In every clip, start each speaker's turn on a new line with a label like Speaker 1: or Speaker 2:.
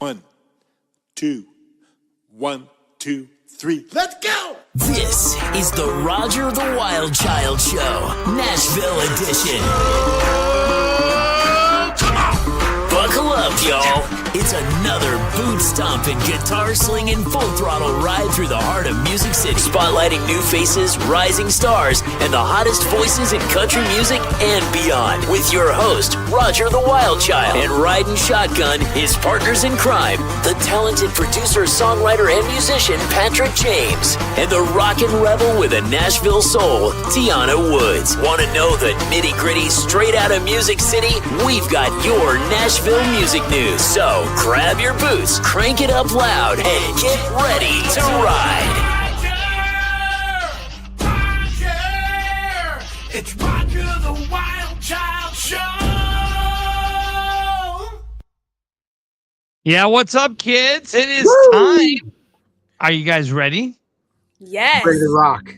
Speaker 1: 1, 2, 1, 2, 3. Let's go!
Speaker 2: This is the Roger the Wild Child Show, Nashville edition. Come on! Buckle up, y'all. It's another boot-stomping, guitar-slinging, full-throttle ride through the heart of Music City, spotlighting new faces, rising stars, and the hottest voices in country music and beyond. With your host, Roger the Wild Child, and riding shotgun, his partners in crime, the talented producer, songwriter, and musician, Patrick James, and the rockin' rebel with a Nashville soul, Tiana Woods. Want to know the nitty-gritty straight out of Music City? We've got your Nashville music news. So, grab your boots, crank it up loud, and get ready to ride.
Speaker 3: Roger! It's Roger the Wild Child Show!
Speaker 4: Yeah, what's up, kids? It is time. Are you guys ready?
Speaker 5: Yes.
Speaker 6: Ready to rock.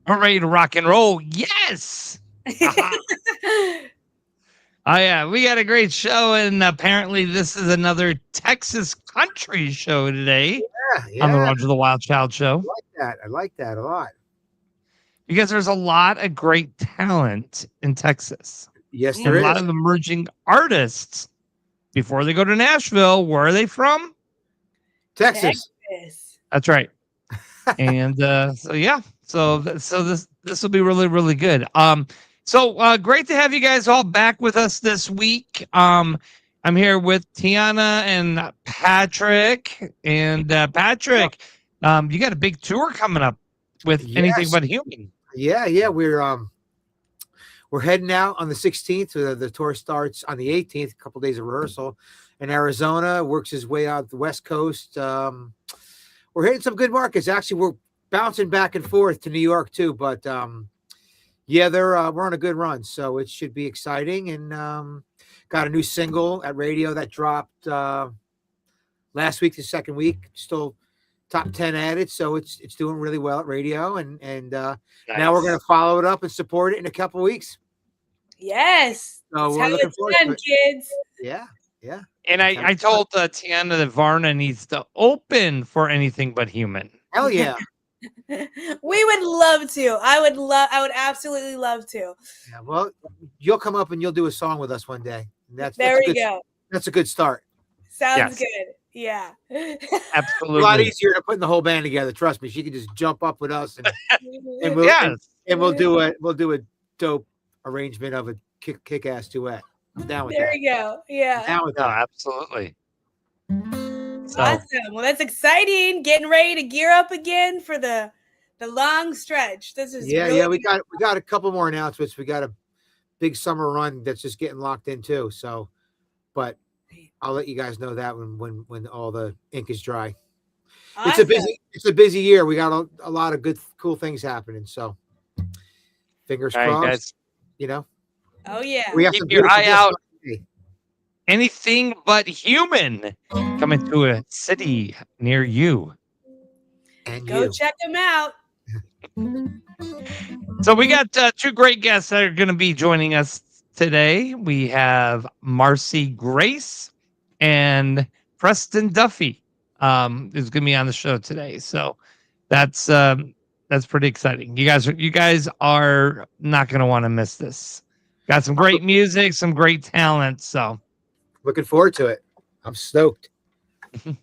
Speaker 4: We're ready to rock and roll. Yes. Oh, yeah, we got a great show, and apparently this is another Texas country show today on the Roger the Wild Child Show.
Speaker 6: I like that a lot.
Speaker 4: Because there's a lot of great talent in Texas.
Speaker 6: Yes, there is.
Speaker 4: A lot of emerging artists. Before they go to Nashville, where are they from?
Speaker 6: Texas.
Speaker 4: That's right. And so this will be really, really good. So great to have you guys all back with us this week. I'm here with Tiana and Patrick. And Patrick, you got a big tour coming up with Anything But Human.
Speaker 6: Yeah, we're heading out on the 16th. The tour starts on the 18th. A couple days of rehearsal in Arizona. Works his way out the West Coast. We're hitting some good markets. Actually, we're bouncing back and forth to New York too, but. We're on a good run, so it should be exciting. And got a new single at radio that dropped last week, the second week, still top 10 added, so it's doing really well at radio. And nice. Now we're gonna follow it up and support it in a couple weeks.
Speaker 5: Yes,
Speaker 6: so we're looking forward to it,
Speaker 5: kids.
Speaker 6: Yeah.
Speaker 4: And I told Tiana that Varna needs to open for Anything But Human.
Speaker 6: Hell yeah.
Speaker 5: We would love to. I would absolutely love to.
Speaker 6: Yeah, well, you'll come up and you'll do a song with us one day. That's
Speaker 5: go.
Speaker 6: That's a good start.
Speaker 5: Sounds good. Yeah.
Speaker 4: Absolutely.
Speaker 6: A lot easier than putting the whole band together. Trust me. She can just jump up with us and we'll do a dope arrangement of a kick-ass duet. I'm down with that.
Speaker 5: There we go. Yeah.
Speaker 6: Down with that.
Speaker 4: Absolutely. So.
Speaker 5: Awesome. Well, that's exciting. Getting ready to gear up again for the long stretch. This is really
Speaker 6: we got a couple more announcements. We got a big summer run that's just getting locked in too. So, but I'll let you guys know that when all the ink is dry. Awesome. It's a busy year. We got a lot of good cool things happening. So, fingers crossed. Guys. You know.
Speaker 5: Oh yeah.
Speaker 6: We have
Speaker 4: Keep your eye out. Anything But Human coming to a city near you.
Speaker 6: And
Speaker 5: go check them out.
Speaker 4: So we got two great guests that are going to be joining us today. We have Marcy Grace and Preston Duffee is going to be on the show today. So that's pretty exciting. You guys are not going to want to miss this. Got some great music, some great talent. So.
Speaker 6: Looking forward to it. I'm stoked.
Speaker 4: All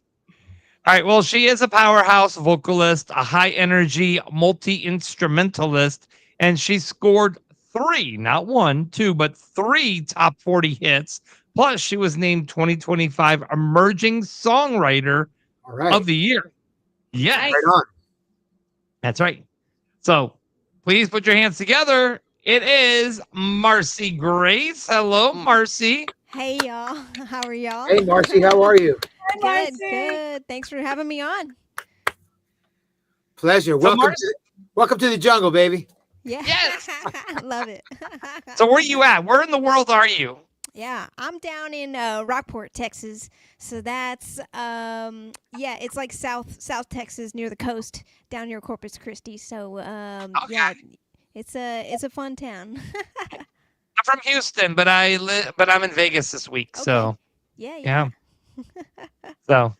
Speaker 4: right. Well, she is a powerhouse vocalist, a high energy multi-instrumentalist, and she scored 3, not 1, 2, but 3 top 40 hits. Plus, she was named 2025 Emerging Songwriter of the Year. Yes.
Speaker 6: Right on.
Speaker 4: That's right. So please put your hands together. It is Marcy Grace. Hello, Marcy.
Speaker 7: Hey, y'all. How are y'all?
Speaker 6: Hey, Marcy. How are you?
Speaker 5: Hi, Marcy.
Speaker 7: Good. Thanks for having me on.
Speaker 6: Pleasure. Welcome to the jungle, baby.
Speaker 7: Yeah.
Speaker 4: Yes.
Speaker 7: Love it.
Speaker 4: So where are you at? Where in the world are you?
Speaker 7: Yeah, I'm down in Rockport, Texas. So that's it's like South Texas near the coast, down near Corpus Christi. So yeah, it's a fun town.
Speaker 4: I'm from Houston, but I'm in Vegas this week.
Speaker 7: Okay.
Speaker 4: So
Speaker 7: yeah.
Speaker 4: But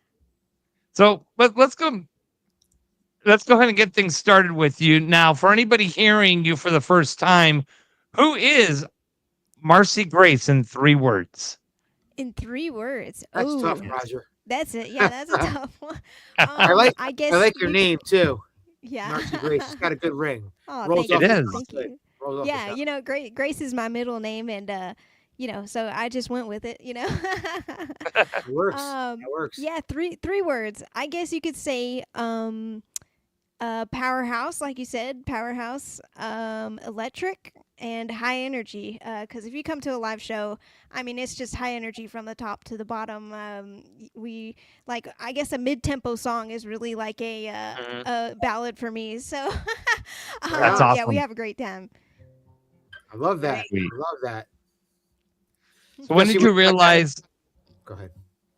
Speaker 4: let's go. Let's go ahead and get things started with you now. For anybody hearing you for the first time, who is Marcy Grace in 3 words?
Speaker 7: In 3 words.
Speaker 6: That's tough,
Speaker 7: Oh,
Speaker 6: Roger.
Speaker 7: that's it. Yeah, that's a tough one. I guess
Speaker 6: I like your name too.
Speaker 7: Yeah.
Speaker 6: Marcy Grace. It's got a good ring.
Speaker 7: Oh,
Speaker 6: Rolls
Speaker 7: thank
Speaker 6: off
Speaker 7: you.
Speaker 6: the
Speaker 4: It
Speaker 6: tongue
Speaker 4: is.
Speaker 7: Thank
Speaker 6: good.
Speaker 7: you.
Speaker 6: Rolls off the
Speaker 7: Yeah,
Speaker 6: tongue.
Speaker 7: Grace is my middle name, and so I just went with it.
Speaker 6: It works.
Speaker 7: Um,
Speaker 6: It works.
Speaker 7: yeah, three words. I guess you could say powerhouse, like you said, powerhouse, electric, and high energy. Because if you come to a live show, I mean, it's just high energy from the top to the bottom. We like, I guess, a mid-tempo song is really like
Speaker 4: Mhm.
Speaker 7: a ballad for me. So,
Speaker 4: That's
Speaker 7: yeah, we
Speaker 4: awesome.
Speaker 7: have a great time.
Speaker 6: I love that.
Speaker 4: Sweet.
Speaker 6: I love that.
Speaker 4: So when did
Speaker 6: Especially
Speaker 4: you
Speaker 6: when got that-
Speaker 4: realize?
Speaker 6: Go ahead.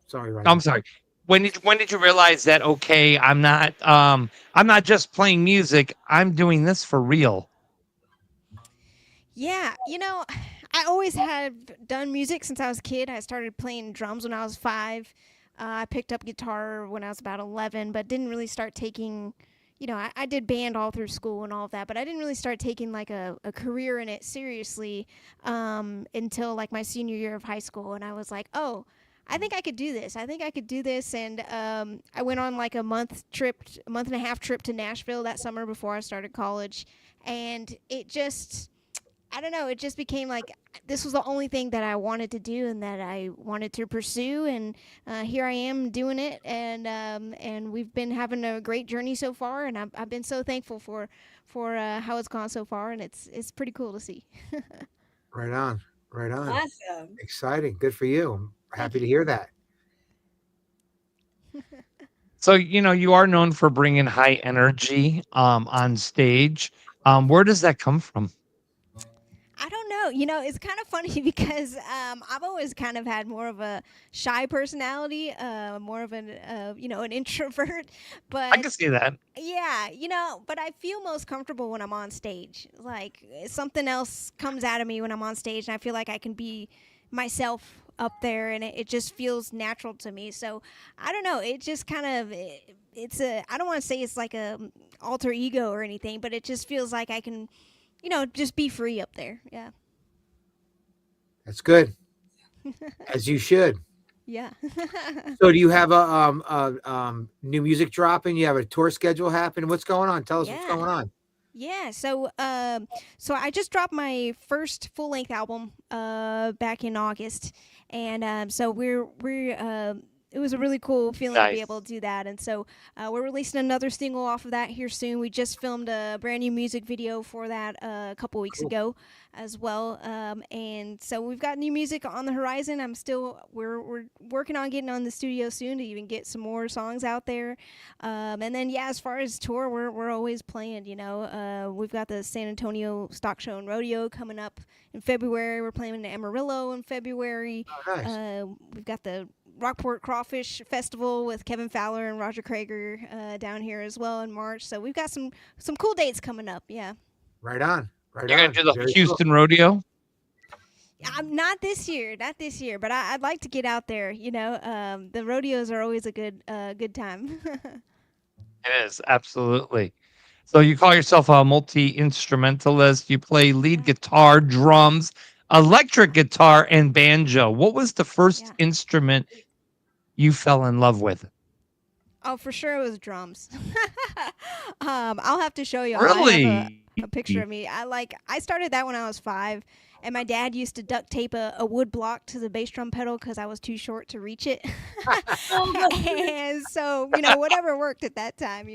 Speaker 6: Sorry, Roger.
Speaker 4: I'm sorry. When did you realize that? Okay, I'm not just playing music. I'm doing this for real.
Speaker 7: Yeah, I always have done music since I was a kid. I started playing drums when I was 5. I picked up guitar when I was about 11, but didn't really start taking, I did band all through school and all of that, but I didn't really start taking like a career in it seriously until like my senior year of high school. And I was like, oh, I think I could do this. I think I could do this. And I went on like a month and a half trip to Nashville that summer before I started college. And it just, I don't know, it just became like this was the only thing that I wanted to do and that I wanted to pursue, and here I am doing it, and we've been having a great journey so far, and I've been so thankful for how it's gone so far, and it's pretty cool to see.
Speaker 6: Right on. Right on.
Speaker 5: Awesome.
Speaker 6: Exciting. Good for you. I'm happy to hear that.
Speaker 4: So you are known for bringing high energy on stage. Where does that come from?
Speaker 7: I don't know. It's kind of funny because I've always kind of had more of a shy personality, more of an introvert. But
Speaker 4: I can see that.
Speaker 7: yeah, but I feel most comfortable when I'm on stage. Like something else comes out of me when I'm on stage, and I feel like I can be myself up there, and it just feels natural to me. So I don't know. It just kind of it's a. I don't want to say it's like a alter ego or anything, but it just feels like I can, just be free up there. Yeah.
Speaker 6: That's good. As you should.
Speaker 7: Yeah.
Speaker 6: So do you have a new music dropping? You have a tour schedule happening? What's going on? Tell us what's
Speaker 7: Yeah.
Speaker 6: going on.
Speaker 7: Yeah, so I just dropped my first full length album back in August, and so we're it was a really cool feeling to be
Speaker 4: Nice.
Speaker 7: able to do that, and so we're releasing another single off of that here soon. We just filmed a brand new music video for that a couple weeks ago as well, and so we've got new music on the horizon. We're working on getting on the studio soon to even get some more songs out there, and then as far as tour, we're always playing. We've got the San Antonio Stock Show and Rodeo coming up in February. We're playing in Amarillo in February.
Speaker 6: Oh, nice.
Speaker 7: We've got the Rockport Crawfish Festival with Kevin Fowler and Roger Krager down here as well in March. So we've got some cool dates coming up. Yeah.
Speaker 6: Right on. Right
Speaker 4: You're
Speaker 6: on.
Speaker 4: gonna do the
Speaker 6: Very
Speaker 4: Houston Rodeo?
Speaker 7: I'm not this year, but I'd like to get out there. The rodeos are always a good time.
Speaker 4: It is, absolutely. So you call yourself a multi-instrumentalist. You play lead guitar, drums, electric guitar, and banjo. What was the first
Speaker 7: Yeah.
Speaker 4: instrument you fell in love with?
Speaker 7: Oh, for sure it was drums. I'll have to show you. I have
Speaker 4: Really?
Speaker 7: a picture of me. I started that when I was 5, and my dad used to duct tape a wood block to the bass drum pedal because I was too short to reach it. And so whatever worked at that time.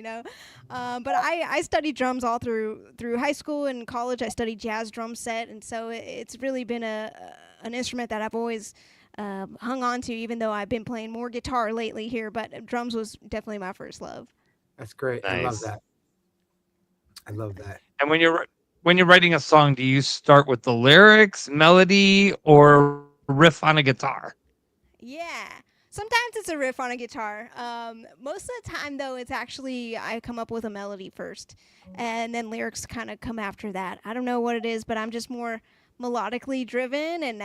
Speaker 7: But I studied drums all through high school and college. I studied jazz drum set, and so it's really been an instrument that I've always hung on to, even though I've been playing more guitar lately here. But drums was definitely my first love.
Speaker 6: That's great. I love
Speaker 4: Nice.
Speaker 6: that. I love that.
Speaker 4: And when you're writing a song, do you start with the lyrics, melody, or riff on a guitar?
Speaker 7: Yeah. Sometimes it's a riff on a guitar. Most of the time, though, it's actually I come up with a melody first, and then lyrics kind of come after that. I don't know what it is, but I'm just more melodically driven, and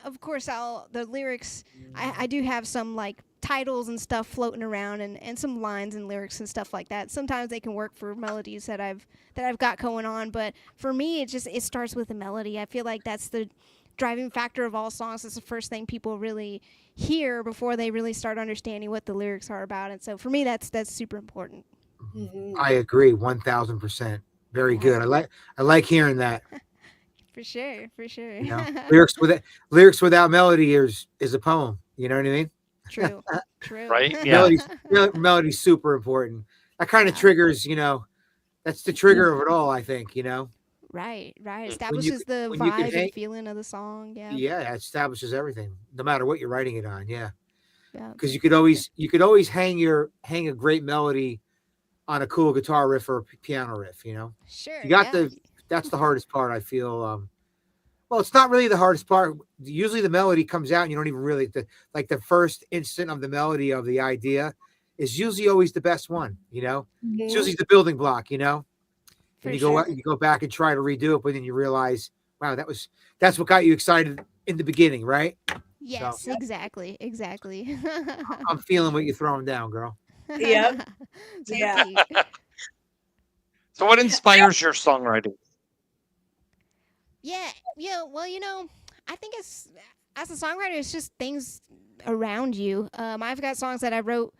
Speaker 7: of course, the lyrics. I do have some like titles and stuff floating around, and some lines and lyrics and stuff like that. Sometimes they can work for melodies that I've got going on, but for me, it starts with the melody. I feel like that's the driving factor of all songs. It's the first thing people really hear before they really start understanding what the lyrics are about. And so for me, that's super important.
Speaker 5: Mm-hmm.
Speaker 6: I agree 1,000%. Very good. I like hearing that.
Speaker 7: For sure. You
Speaker 6: know, lyrics without melody is a poem. You know what I mean?
Speaker 7: True.
Speaker 4: Right? Yeah.
Speaker 6: Melody's super important. That kind of triggers, that's the trigger of it all, I think,
Speaker 7: Right. Establishes the vibe and feeling of the song. Yeah.
Speaker 6: Yeah, it establishes everything, no matter what you're writing it on. Yeah. Because
Speaker 7: Yeah.
Speaker 6: you could always hang a great melody on a cool guitar riff or piano riff.
Speaker 7: Sure.
Speaker 6: You got that's the hardest part, I feel. Well, it's not really the hardest part. Usually the melody comes out and you don't even really the first instant of the melody of the idea is usually always the best one,
Speaker 5: Mm-hmm.
Speaker 6: It's usually the building block, and
Speaker 7: For
Speaker 6: you
Speaker 7: sure.
Speaker 6: go back and try to redo it, but then you realize, wow, that's what got you excited in the beginning, right?
Speaker 7: Yes, exactly.
Speaker 6: I'm feeling what you're throwing down, girl.
Speaker 5: Yep.
Speaker 7: Thank
Speaker 5: Yeah.
Speaker 7: you.
Speaker 4: So what inspires your songwriting?
Speaker 7: Yeah. Well, I think as a songwriter, it's just things around you. I've got songs that I wrote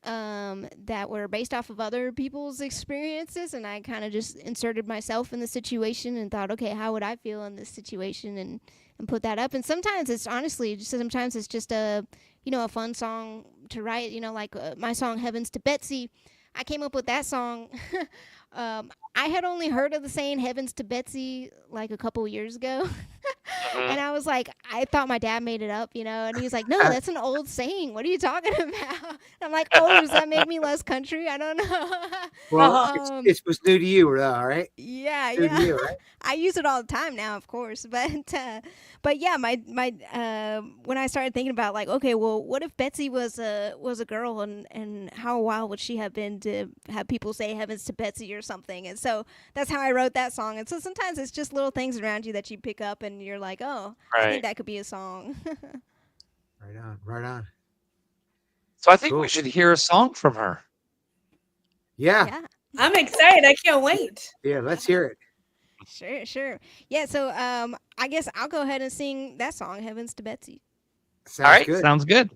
Speaker 7: that were based off of other people's experiences, and I kind of just inserted myself in the situation and thought, okay, how would I feel in this situation, and put that up. And sometimes it's honestly just a a fun song to write. Like my song "Heavens to Betsy." I came up with that song. I had only heard of the saying "Heavens to Betsy" like a couple years ago. And I was like, I thought my dad made it up, and he was like, no, that's an old saying. What are you talking about? And I'm like, oh, does that make me less country? I don't know.
Speaker 6: Well, it was new to you, all right?
Speaker 7: Yeah.
Speaker 6: New to you, right?
Speaker 7: I use it all the time now, of course, but yeah, my when I started thinking about like, okay, well, what if Betsy was a girl, and how wild would she have been to have people say "Heavens to Betsy" or something? And so that's how I wrote that song. And so sometimes it's just little things around you that you pick up, and you're like, oh, I think that could be a song.
Speaker 6: Right on.
Speaker 4: So I think we should hear a song from her.
Speaker 6: Yeah.
Speaker 5: I'm excited. I can't wait.
Speaker 6: Yeah, let's hear it.
Speaker 7: Sure. Yeah, so I guess I'll go ahead and sing that song, "Heavens to Betsy."
Speaker 6: Sounds
Speaker 4: All right,
Speaker 6: good.
Speaker 4: sounds good.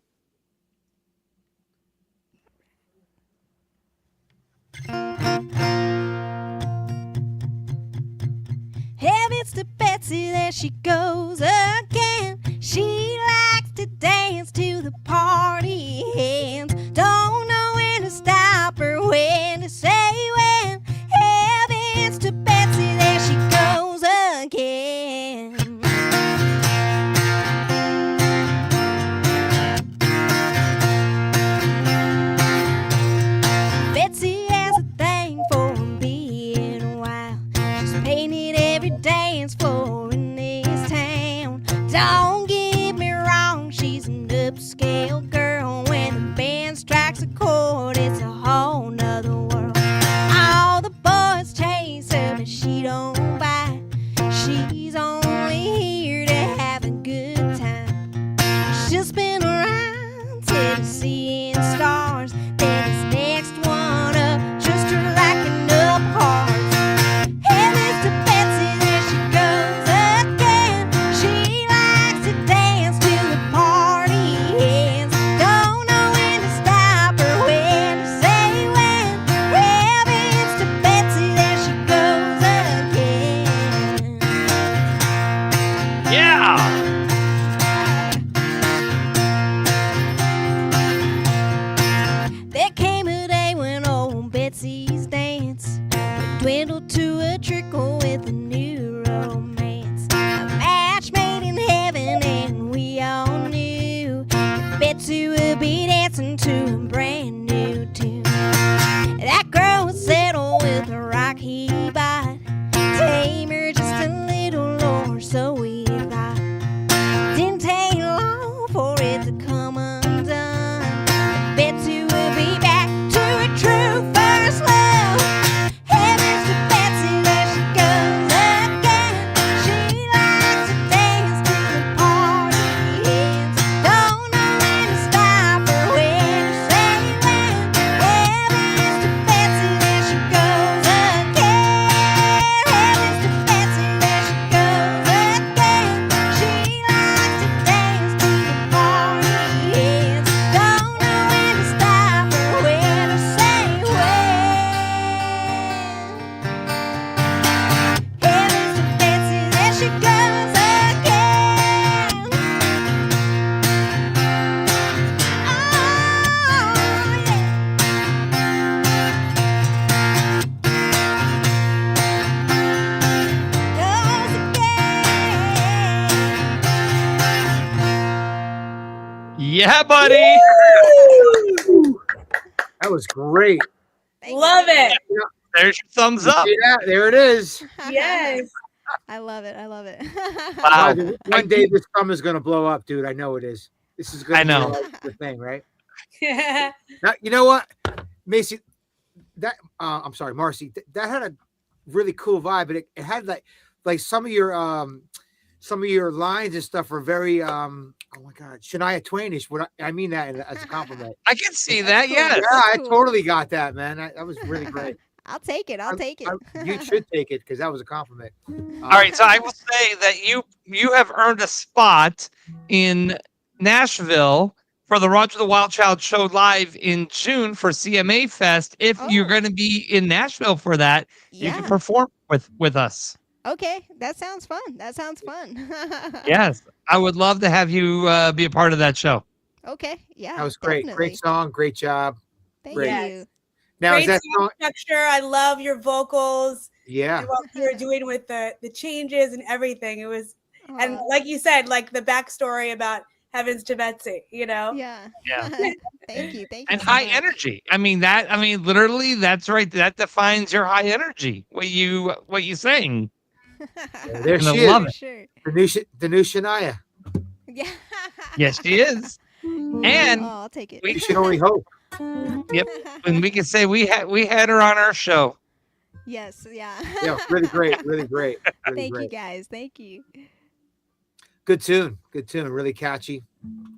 Speaker 7: Heavens to Betsy, there she goes again. She likes to dance to the party hands. Don't know when to stop or when to say when. Heavens to Betsy, there she goes again. Betsy has a thing for being wild. She's painted every dance floor in this town. Don't get me wrong, she's an upscale girl. When the band strikes a chord, it's a whole nother world. All the boys chase her, but she don't bite. She's only here to have a good time. She'll spin around till she's seeing stars. Then this next one up, just her racking up hearts. Heavens to Betsy, there she goes again. She likes to dance to the party ends. Don't know when to stop or when to say when. Heavens to Betsy, there she goes again.
Speaker 4: Yeah.
Speaker 7: There came a day when old Betsy's dance would dwindle to a trickle with a new romance. A match made in heaven, and we all knew that Betsy would be dancing to a brand new tune. That girl would settle with a rock he bought, tame her just a little or so we thought. Didn't take long for it to come undone. Betsy will be back to a true first love. Heavens to Betsy, there she goes again. She likes to dance to the party
Speaker 4: Yeah, buddy.
Speaker 6: That was great.
Speaker 5: Love it.
Speaker 4: There's your thumbs up.
Speaker 6: See that? There it is.
Speaker 5: Yes.
Speaker 7: I love it. I love it.
Speaker 4: Wow.
Speaker 6: Roger, one day this thumb is going to blow up, dude. I know it is. This is going
Speaker 4: I
Speaker 6: to
Speaker 4: know.
Speaker 6: be like the thing, right? Now, you know what, Macy? That I'm sorry, Marcy. That had a really cool vibe, but it had like some of your lines and stuff are very oh my god, Shania Twainish. What I mean that as a compliment.
Speaker 4: I can see that.
Speaker 7: cool.
Speaker 4: Yes.
Speaker 6: Yeah, I
Speaker 7: cool.
Speaker 6: totally got that, man. That was really great.
Speaker 7: I'll take it. I'll take it.
Speaker 6: You should take it because that was a compliment.
Speaker 4: All right. So I will say that you have earned a spot in Nashville for the Roger the Wild Child show live in June for CMA Fest. If you're
Speaker 7: Oh.
Speaker 4: going to be in Nashville for that, you can
Speaker 7: Yeah.
Speaker 4: perform with us.
Speaker 7: Okay, that sounds fun. That sounds fun.
Speaker 4: Yes, I would love to have you be a part of that show.
Speaker 7: Okay, yeah.
Speaker 6: That was great.
Speaker 7: Definitely.
Speaker 6: Great song. Great job.
Speaker 7: Thank
Speaker 6: Great.
Speaker 7: you.
Speaker 6: Now
Speaker 5: Great
Speaker 6: is that
Speaker 5: song
Speaker 6: song?
Speaker 5: structure. I love your vocals
Speaker 6: Yeah.
Speaker 5: and what you were doing with the changes and everything. It was, and
Speaker 7: Aw,
Speaker 5: like you said, like the backstory about Heavens to Betsy, you know?
Speaker 7: yeah.
Speaker 4: Yeah.
Speaker 7: Thank you. Thank you.
Speaker 4: And
Speaker 7: so
Speaker 4: high
Speaker 7: much.
Speaker 4: energy. I mean, literally, that's right. That defines your high energy. What you sing.
Speaker 6: There
Speaker 4: And
Speaker 6: she
Speaker 4: I
Speaker 6: is.
Speaker 4: love
Speaker 7: For
Speaker 4: it.
Speaker 7: sure.
Speaker 6: The new Shania.
Speaker 7: Yeah.
Speaker 4: Yes, she is. And
Speaker 7: Oh, I'll take it.
Speaker 6: You should only hope.
Speaker 4: Yep. And we can say we had her on our show.
Speaker 7: Yes. Yeah.
Speaker 6: Yeah, really great. Really great. Really
Speaker 7: Thank you,
Speaker 6: great.
Speaker 7: guys. Thank you.
Speaker 6: Good tune. Good tune. Really catchy.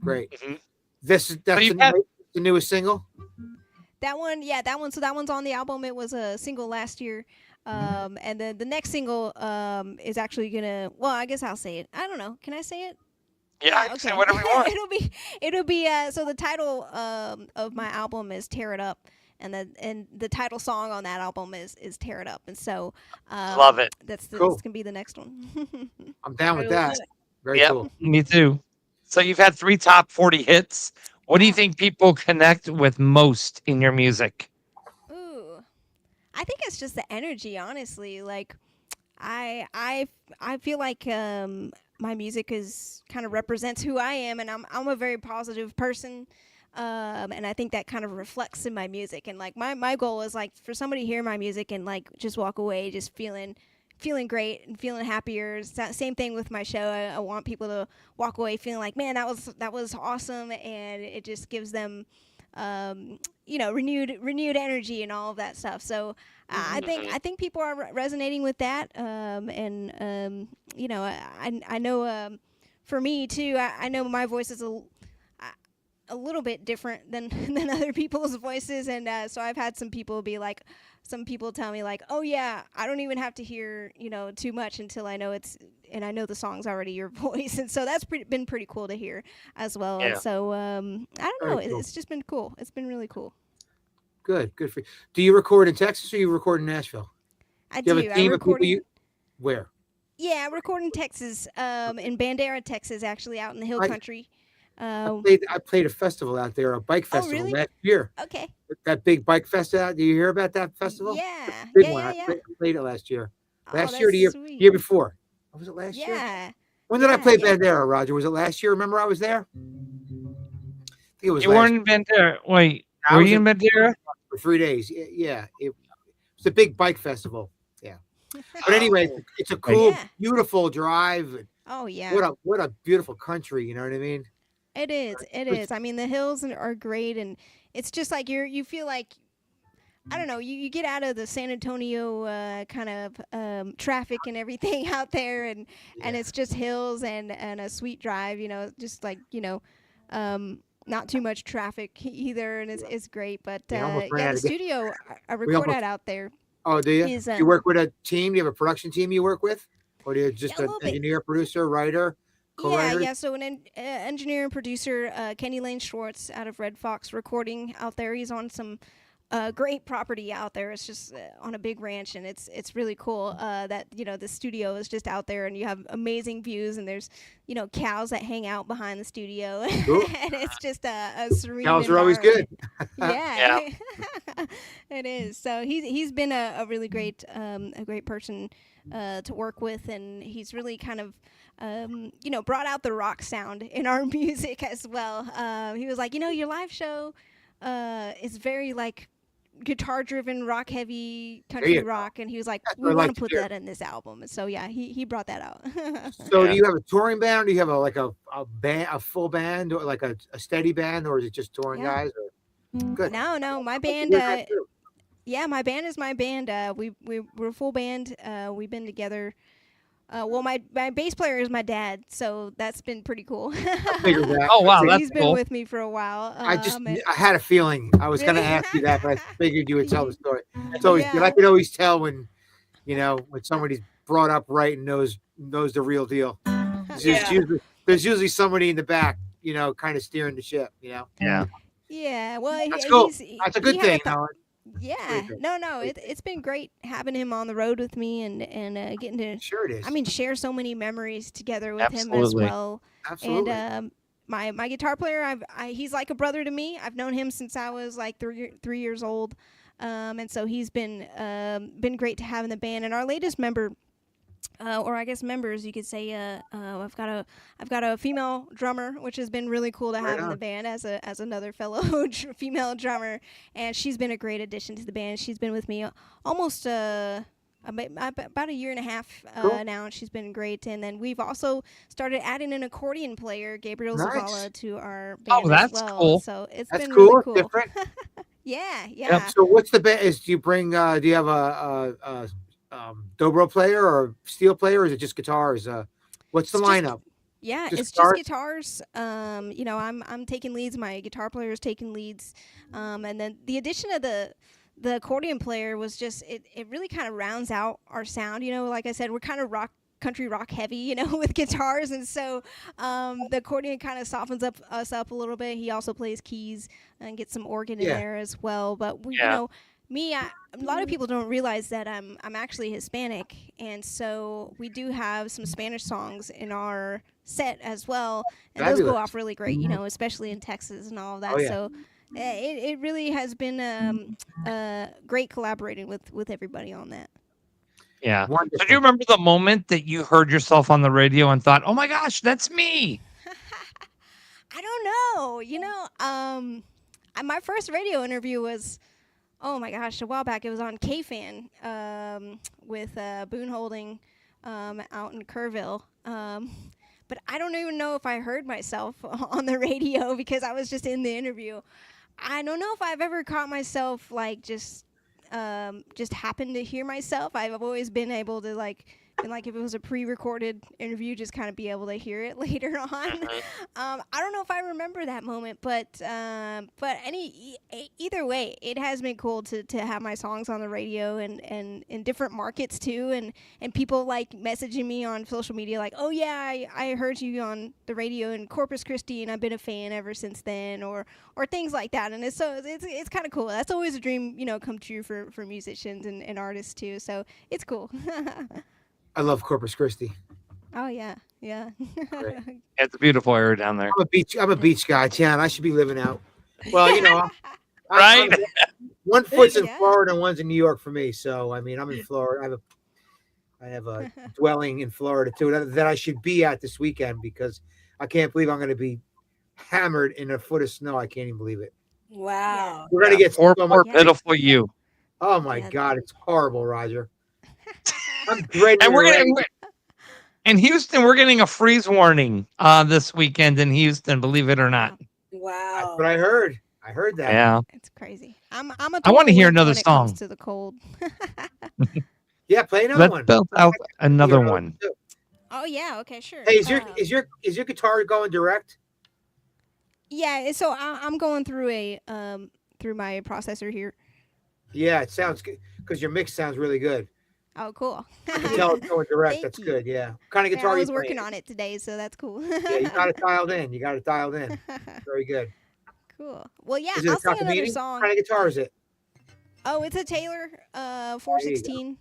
Speaker 6: Great.
Speaker 4: Mhm.
Speaker 6: That's
Speaker 4: you've had-
Speaker 6: the newest single.
Speaker 7: That one, yeah, that one. So that one's on the album. It was a single last year. And then the next single is actually gonna. Well, I guess I'll say it. I don't know. Can I say it?
Speaker 4: Yeah, I can say whatever you want.
Speaker 7: it'll be so the title of my album is Tear It Up, and the title song on that album is Tear It Up, and so
Speaker 4: Love it.
Speaker 7: That's
Speaker 6: Cool.
Speaker 7: gonna be the next one.
Speaker 6: I'm down with
Speaker 5: I
Speaker 6: that.
Speaker 5: love it.
Speaker 6: Very
Speaker 4: Yep,
Speaker 6: cool.
Speaker 4: me too. So you've had 3 top 40 hits. What do you think people connect with most in your music?
Speaker 7: Ooh, I think it's just the energy, honestly. Like, I feel like my music is kind of represents who I am, and I'm a very positive person. And I think that kind of reflects in my music. And like my goal is like for somebody to hear my music and like just walk away just feeling great and feeling happier. Same thing with my show. I want people to walk away feeling like, man, that was awesome, and it just gives them renewed energy and all of that stuff. So I think people are resonating with that. I know for me too, I know my voice is a little bit different than other people's voices, and so I've had some people tell me like, oh yeah, I don't even have to hear too much until I know I know the song's already your voice, and so that's been pretty cool to hear as well.
Speaker 4: Yeah.
Speaker 7: And so I don't know,
Speaker 6: Very cool.
Speaker 7: it's just been cool. It's been really cool.
Speaker 6: Good for you. Do you record in Texas or you record in Nashville?
Speaker 7: I
Speaker 6: Do you
Speaker 7: do.
Speaker 6: have a team of people where?
Speaker 7: Yeah, I record in Texas, in Bandera, Texas, actually, out in the hill
Speaker 6: I-
Speaker 7: country.
Speaker 6: I played a festival out there, a bike festival
Speaker 7: really?
Speaker 6: last year.
Speaker 7: Okay.
Speaker 6: That big bike festival. Do you hear about that festival?
Speaker 7: Yeah.
Speaker 6: Big
Speaker 7: Yeah,
Speaker 6: one.
Speaker 7: yeah,
Speaker 6: I
Speaker 7: yeah.
Speaker 6: played it last year.
Speaker 7: Oh,
Speaker 6: Last year, or the
Speaker 7: that's
Speaker 6: year,
Speaker 7: sweet.
Speaker 6: year before. Was it last year?
Speaker 7: Yeah.
Speaker 6: When did I
Speaker 7: Yeah,
Speaker 6: play
Speaker 7: yeah.
Speaker 6: Bandera, Roger? Was it last year? Remember I was there? I think it was
Speaker 4: You
Speaker 6: last
Speaker 4: weren't in Bandera. Wait,
Speaker 6: I
Speaker 4: were
Speaker 6: was
Speaker 4: you in Bandera?
Speaker 6: for 3 days. Yeah. It was a big bike festival. Yeah. But anyway, it's a cool,
Speaker 7: Yeah.
Speaker 6: beautiful drive. And
Speaker 7: Oh, yeah.
Speaker 6: what a beautiful country. You know what I mean?
Speaker 7: It is. It is. I mean, the hills are great, and it's just like you feel like, I don't know, you get out of the San Antonio kind of traffic and everything out there, and it's just hills and a sweet drive, just like, not too much traffic either, and it's great. But
Speaker 6: Yeah, almost ran
Speaker 7: yeah,
Speaker 6: out
Speaker 7: the
Speaker 6: of gas.
Speaker 7: studio I record
Speaker 6: almost-
Speaker 7: at out there.
Speaker 6: Oh, do you?
Speaker 7: Is,
Speaker 6: Do you work with a team? Do you have a production team you work with? Or do you just
Speaker 7: Yeah, a
Speaker 6: an
Speaker 7: little bit.
Speaker 6: engineer, producer, writer, co-writer?
Speaker 7: Yeah. So an engineer and producer, Kenny Lane Schwartz out of Red Fox Recording out there. He's on some great property out there. It's just on a big ranch, and it's really cool that the studio is just out there, and you have amazing views, and there's cows that hang out behind the studio, and it's just a serene
Speaker 6: Cows are always good.
Speaker 7: Yeah, it is. So he's been a really great person to work with, and he's really kind of brought out the rock sound in our music as well. He was like, your live show is very like guitar driven, rock heavy country rock, and he was like, we want to put that in this album. And so yeah, he brought that out.
Speaker 6: So do you have a touring band, or do you have a band, a full band, or like a steady band, or is it just touring guys? Or... Good.
Speaker 7: No, my band my band is my band. We're a full band. We've been together. Well, my bass player is my dad, so that's been pretty cool.
Speaker 4: Oh wow,
Speaker 7: so
Speaker 4: that's
Speaker 7: he's been with me for a while.
Speaker 6: I had a feeling I was going to ask you that, but I figured you would tell the story. It's always good. I can always tell when when somebody's brought up right and knows the real deal. There's usually somebody in the back, kind of steering the ship.
Speaker 4: Yeah.
Speaker 7: Yeah. Well,
Speaker 6: that's cool. That's a good thing.
Speaker 7: Yeah, no, it's been great having him on the road with me and getting to share so many memories together with him as well.
Speaker 6: Absolutely.
Speaker 7: And my guitar player, he's like a brother to me. I've known him since I was like 3 years old, and so he's been great to have in the band. And our latest member, or I guess members, you could say. I've got a female drummer, which has been really cool to have in the band as another fellow female drummer, and she's been a great addition to the band. She's been with me almost about a year and a half now, and she's been great. And then we've also started adding an accordion player, Gabriel Zavala, to our band as well.
Speaker 4: That's cool.
Speaker 7: So it's
Speaker 6: that's
Speaker 7: been
Speaker 6: cool.
Speaker 7: really cool.
Speaker 6: Different.
Speaker 7: Yeah.
Speaker 6: So what's the band? Do you have a dobro player or steel player, or is it just guitars? What's the lineup?
Speaker 7: It's just guitars. I'm taking leads. My guitar player is taking leads, and then the addition of the accordion player was just it really kind of rounds out our sound. Like I said, we're kind of country rock heavy, with guitars, and so the accordion kind of softens us up a little bit. He also plays keys and gets some organ in there as well. But a lot of people don't realize that I'm actually Hispanic, and so we do have some Spanish songs in our set as well, and those go off really great, especially in Texas and all of that. So it really has been great collaborating with everybody on that.
Speaker 4: Yeah. So do you remember the moment that you heard yourself on the radio and thought, "Oh my gosh, that's me"?
Speaker 7: I don't know. My first radio interview was, oh my gosh, a while back. It was on K-Fan with Boone Holding out in Kerrville. But I don't even know if I heard myself on the radio because I was just in the interview. I don't know if I've ever caught myself like just happened to hear myself. I've always been able to if it was a pre-recorded interview, just kind of be able to hear it later on. I don't know if I remember that moment, but either way, it has been cool to have my songs on the radio and in different markets too, and people like messaging me on social media like, oh yeah, I heard you on the radio in Corpus Christi and I've been a fan ever since then, or things like that. And it's kind of cool. That's always a dream, come true for musicians and artists too. So it's cool.
Speaker 6: I love Corpus Christi.
Speaker 7: Oh yeah.
Speaker 4: It's a beautiful area down there.
Speaker 6: I'm a beach guy, Tiana. I should be living out. Well,
Speaker 4: right.
Speaker 6: One foot's in Florida and one's in New York for me. So I'm in Florida. I have a dwelling in Florida too that I should be at this weekend because I can't believe I'm going to be hammered in a foot of snow. I can't even believe it.
Speaker 5: Wow.
Speaker 6: We're going to get
Speaker 4: poor pitiful you.
Speaker 6: Oh my God, it's horrible, Roger. I'm great.
Speaker 4: And in Houston, we're getting a freeze warning this weekend in Houston, believe it or not.
Speaker 5: Wow.
Speaker 6: That's what I heard. I heard that.
Speaker 4: Yeah.
Speaker 7: It's crazy. I
Speaker 4: want to hear another song.
Speaker 7: To the cold.
Speaker 6: Yeah, play another
Speaker 4: Let's
Speaker 6: one.
Speaker 4: build out another one.
Speaker 7: Oh yeah, okay, sure.
Speaker 6: Hey, is your guitar going direct?
Speaker 7: Yeah, so I'm going through through my processor here.
Speaker 6: Yeah, it sounds good because your mix sounds really good.
Speaker 7: Oh, cool.
Speaker 6: I can tell it's going direct. That's good. Yeah. What kind of guitar
Speaker 7: I
Speaker 6: are you
Speaker 7: was working
Speaker 6: playing?
Speaker 7: on it today, so that's cool.
Speaker 6: Yeah, you got it dialed in. Very good.
Speaker 7: Cool. Well, yeah,
Speaker 6: Is it
Speaker 7: I'll
Speaker 6: a
Speaker 7: sing another
Speaker 6: Takamine?
Speaker 7: song.
Speaker 6: What kind of guitar is it?
Speaker 7: Oh, it's a Taylor 416,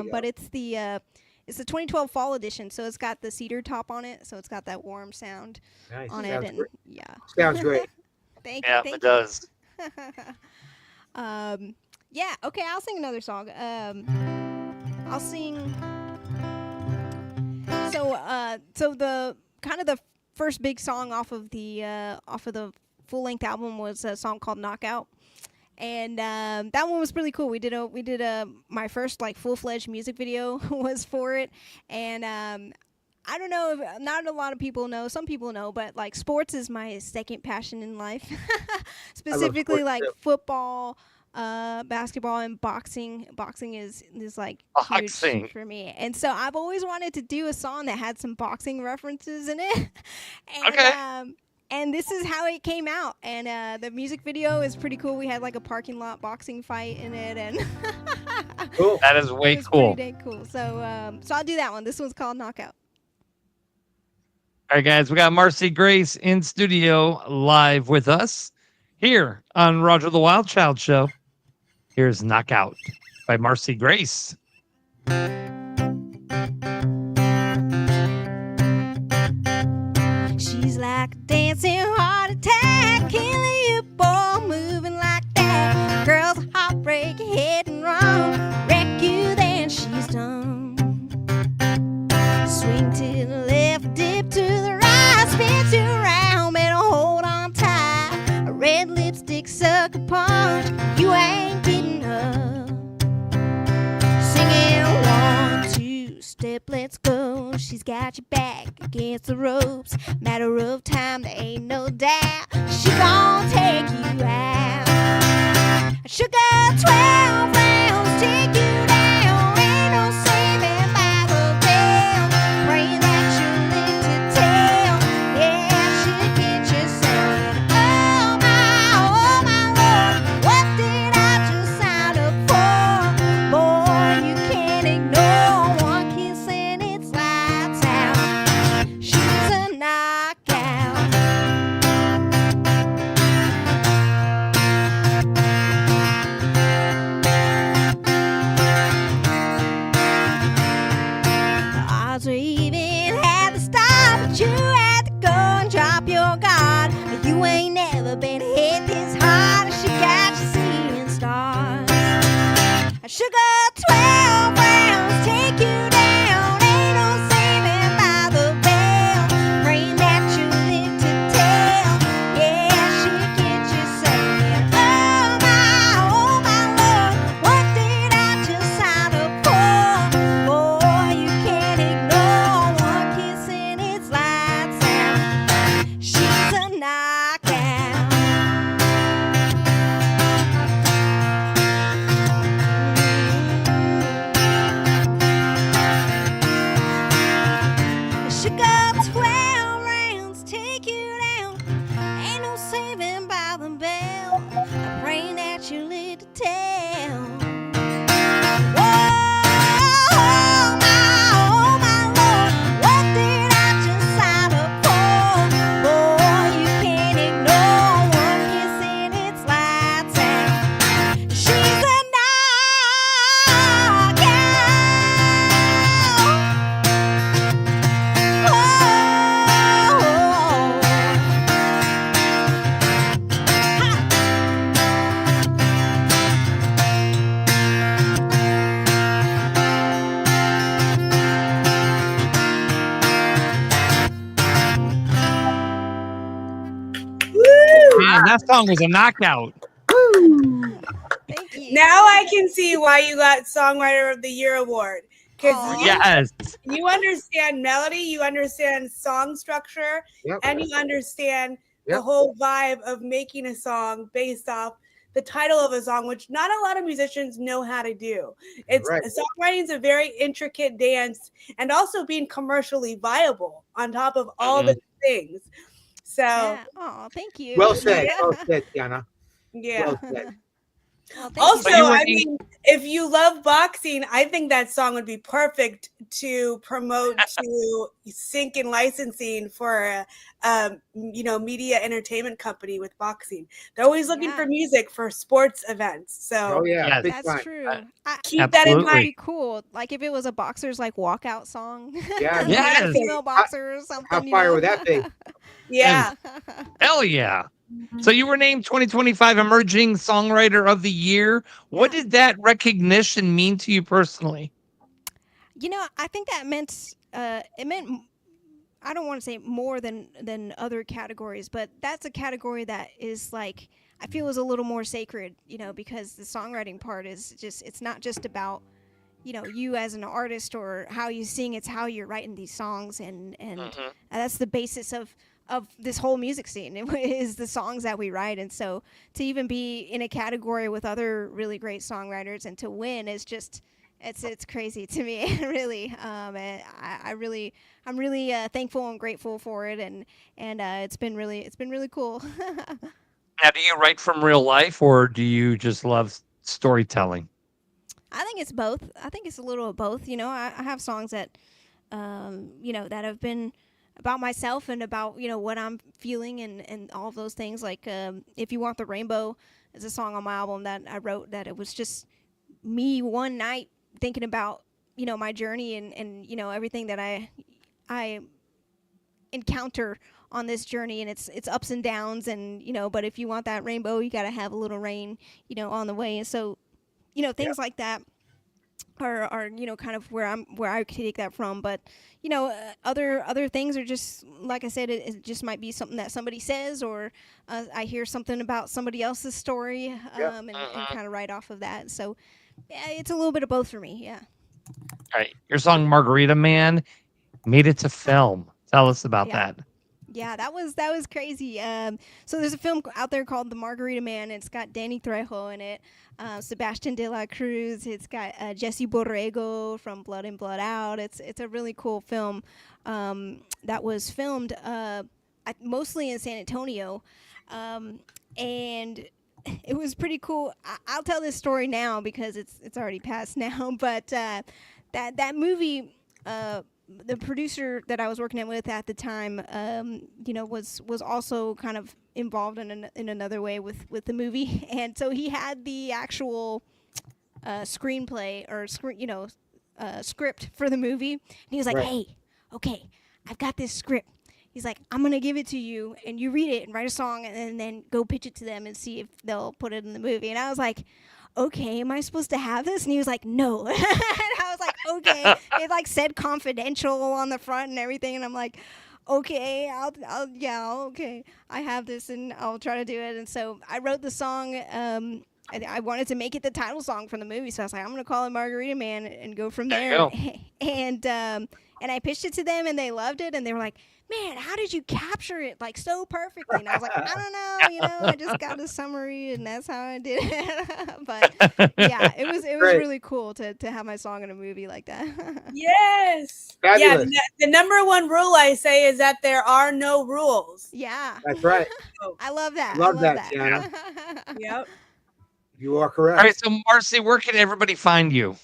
Speaker 7: but it's the 2012 fall edition, so it's got the cedar top on it, so it's got that warm sound on it, and
Speaker 6: great.
Speaker 7: yeah.
Speaker 6: Sounds great.
Speaker 7: Thank you.
Speaker 4: Yeah, it does.
Speaker 7: Yeah. Okay, I'll sing another song. I'll sing. So the kind of the first big song off of the full length album was a song called Knockout. And that one was really cool. We did my first like full-fledged music video was for it, and I don't know if not a lot of people know. Some people know, but like sports is my second passion in life. Specifically, like football, basketball, and boxing. Boxing is like huge for me, and so I've always wanted to do a song that had some boxing references in it. And,
Speaker 4: okay.
Speaker 7: And this is how it came out. And the music video is pretty cool. We had like a parking lot boxing fight in it, and
Speaker 4: cool. That is way cool.
Speaker 7: Pretty dang cool. So I'll do that one. This one's called Knockout.
Speaker 4: All right, guys, we got Marcy Grace in studio live with us here on Roger the Wild Child Show. Here's Knockout by Marcy Grace.
Speaker 7: She's like a dancing heart attack, killing you, boy, moving like that. Girl's heartbreak, hitting wrong, wreck you, then she's done. Swing to the left, dip to the right, spin you around, better hold on tight. A red lipstick sucker punch, you ain't getting up. Singing 1, 2, step, let's go. She's got your back against the ropes. Matter of time, there ain't no doubt. She gon' take you out. Sugar 12 rounds, take you down. Ain't no saving by the bell. Praying that you live to tell. Yeah, she'll get you saying, oh my Lord, what did I just sign up for? Boy, you can't ignore one kiss and it's lights out. She's a knockout. The odds are even at the start, but you had to go and drop your guard. You ain't never been hit this hard. She got you seeing stars. Sugar 12 rounds, take you down. Ain't no saving by the bell. Praying that you live to tell. Yeah, she'll get you saying, oh my Lord, what did I just sign up for? Boy, you can't ignore one kiss and it's lights out. She's a knockout. Sugar 12 rounds, take you down. Ain't no saving by the bell. I'm praying that you live to tell. Oh my Lord, what did I just sign up for? Boy, you can't ignore one kiss and it's lights out. She's a knockout.
Speaker 4: Man, that song was a knockout.
Speaker 7: Thank you.
Speaker 5: Now I can see why you got Songwriter of the Year award. Because
Speaker 4: Yes.
Speaker 5: you understand melody, you understand song structure,
Speaker 6: Yep.
Speaker 5: and you understand
Speaker 6: Yep.
Speaker 5: the whole vibe of making a song based off the title of a song, which not a lot of musicians know how to do. It's
Speaker 6: Right.
Speaker 5: Songwriting is a very intricate dance, and also being commercially viable on top of all the things. So
Speaker 7: Yeah. Oh, thank you.
Speaker 6: Well said.
Speaker 7: Yeah.
Speaker 6: Well said, Tiana.
Speaker 5: yeah.
Speaker 6: Well said.
Speaker 7: Well, thank
Speaker 5: Also,
Speaker 7: you.
Speaker 5: I mean, if you love boxing, I think that song would be perfect to promote to sync and licensing for a, media entertainment company with boxing. They're always looking for music for sports events. So,
Speaker 4: Yes.
Speaker 6: big
Speaker 7: That's
Speaker 6: time.
Speaker 7: true.
Speaker 5: keep that in
Speaker 7: That'd
Speaker 5: mind.
Speaker 7: be cool. Like if it was a boxer's like walkout song.
Speaker 6: Yeah,
Speaker 7: like
Speaker 4: Yes.
Speaker 7: a female boxer or something.
Speaker 6: How fire would that be?
Speaker 5: Yeah.
Speaker 4: Hell yeah. So you were named 2025 Emerging Songwriter of the Year. What did that recognition mean to you personally?
Speaker 7: I think that meant it meant I don't want to say more than other categories, but that's a category that is like I feel is a little more sacred, because the songwriting part is just it's not just about you as an artist or how you sing, it's how you're writing these songs and that's the basis of this whole music scene. It is the songs that we write, and so to even be in a category with other really great songwriters and to win is just it's crazy to me. Really. And I'm really thankful and grateful for it, and it's been really cool.
Speaker 4: Now, do you write from real life or do you just love storytelling?
Speaker 7: I think it's both. I think it's a little of both. I have songs that that have been about myself and about what I'm feeling and all of those things. Like If You Want the Rainbow is a song on my album that I wrote that it was just me one night thinking about my journey and everything that I encounter on this journey, and it's ups and downs, and but if you want that rainbow, you got to have a little rain on the way. And so things like that are kind of where I take that from. But other things are just like I said, it just might be something that somebody says, or I hear something about somebody else's story, and kind of write off of that. So yeah, it's a little bit of both for me. Yeah.
Speaker 4: All right. Your song Margarita Man made it to film. Tell us about that.
Speaker 7: Yeah, that was crazy. So there's a film out there called The Margarita Man. It's got Danny Trejo in it, Sebastian de la Cruz. It's got Jesse Borrego from Blood In, Blood Out. It's a really cool film that was filmed mostly in San Antonio, and it was pretty cool. I'll tell this story now because it's already passed now. But that movie. The producer that I was working with at the time, was also kind of involved in another way with the movie, and so he had the actual screenplay or script for the movie, and he was like, "Hey, okay, I've got this script." He's like, "I'm gonna give it to you, and you read it and write a song, and then go pitch it to them and see if they'll put it in the movie." And I was like, "Okay, am I supposed to have this?" And he was like, "No." And I was like, "Okay." It like said confidential on the front and everything, and I'm like, "Okay, okay, I have this, and I'll try to do it." And so I wrote the song. I wanted to make it the title song from the movie, so I was like, "I'm gonna call it Margarita Man and go from there." And I pitched it to them, and they loved it, and they were like, "Man, how did you capture it like so perfectly?" And I was like, "I don't know, I just got a summary, and that's how I did it." But yeah, it was really cool to have my song in a movie like that.
Speaker 5: Yes.
Speaker 6: Fabulous.
Speaker 5: Yeah. The number one rule I say is that there are no rules.
Speaker 7: Yeah.
Speaker 6: That's right.
Speaker 7: I love that.
Speaker 6: Love that, Tiana.
Speaker 5: Yep.
Speaker 6: You are correct.
Speaker 4: All right. So, Marcy, where can everybody find you?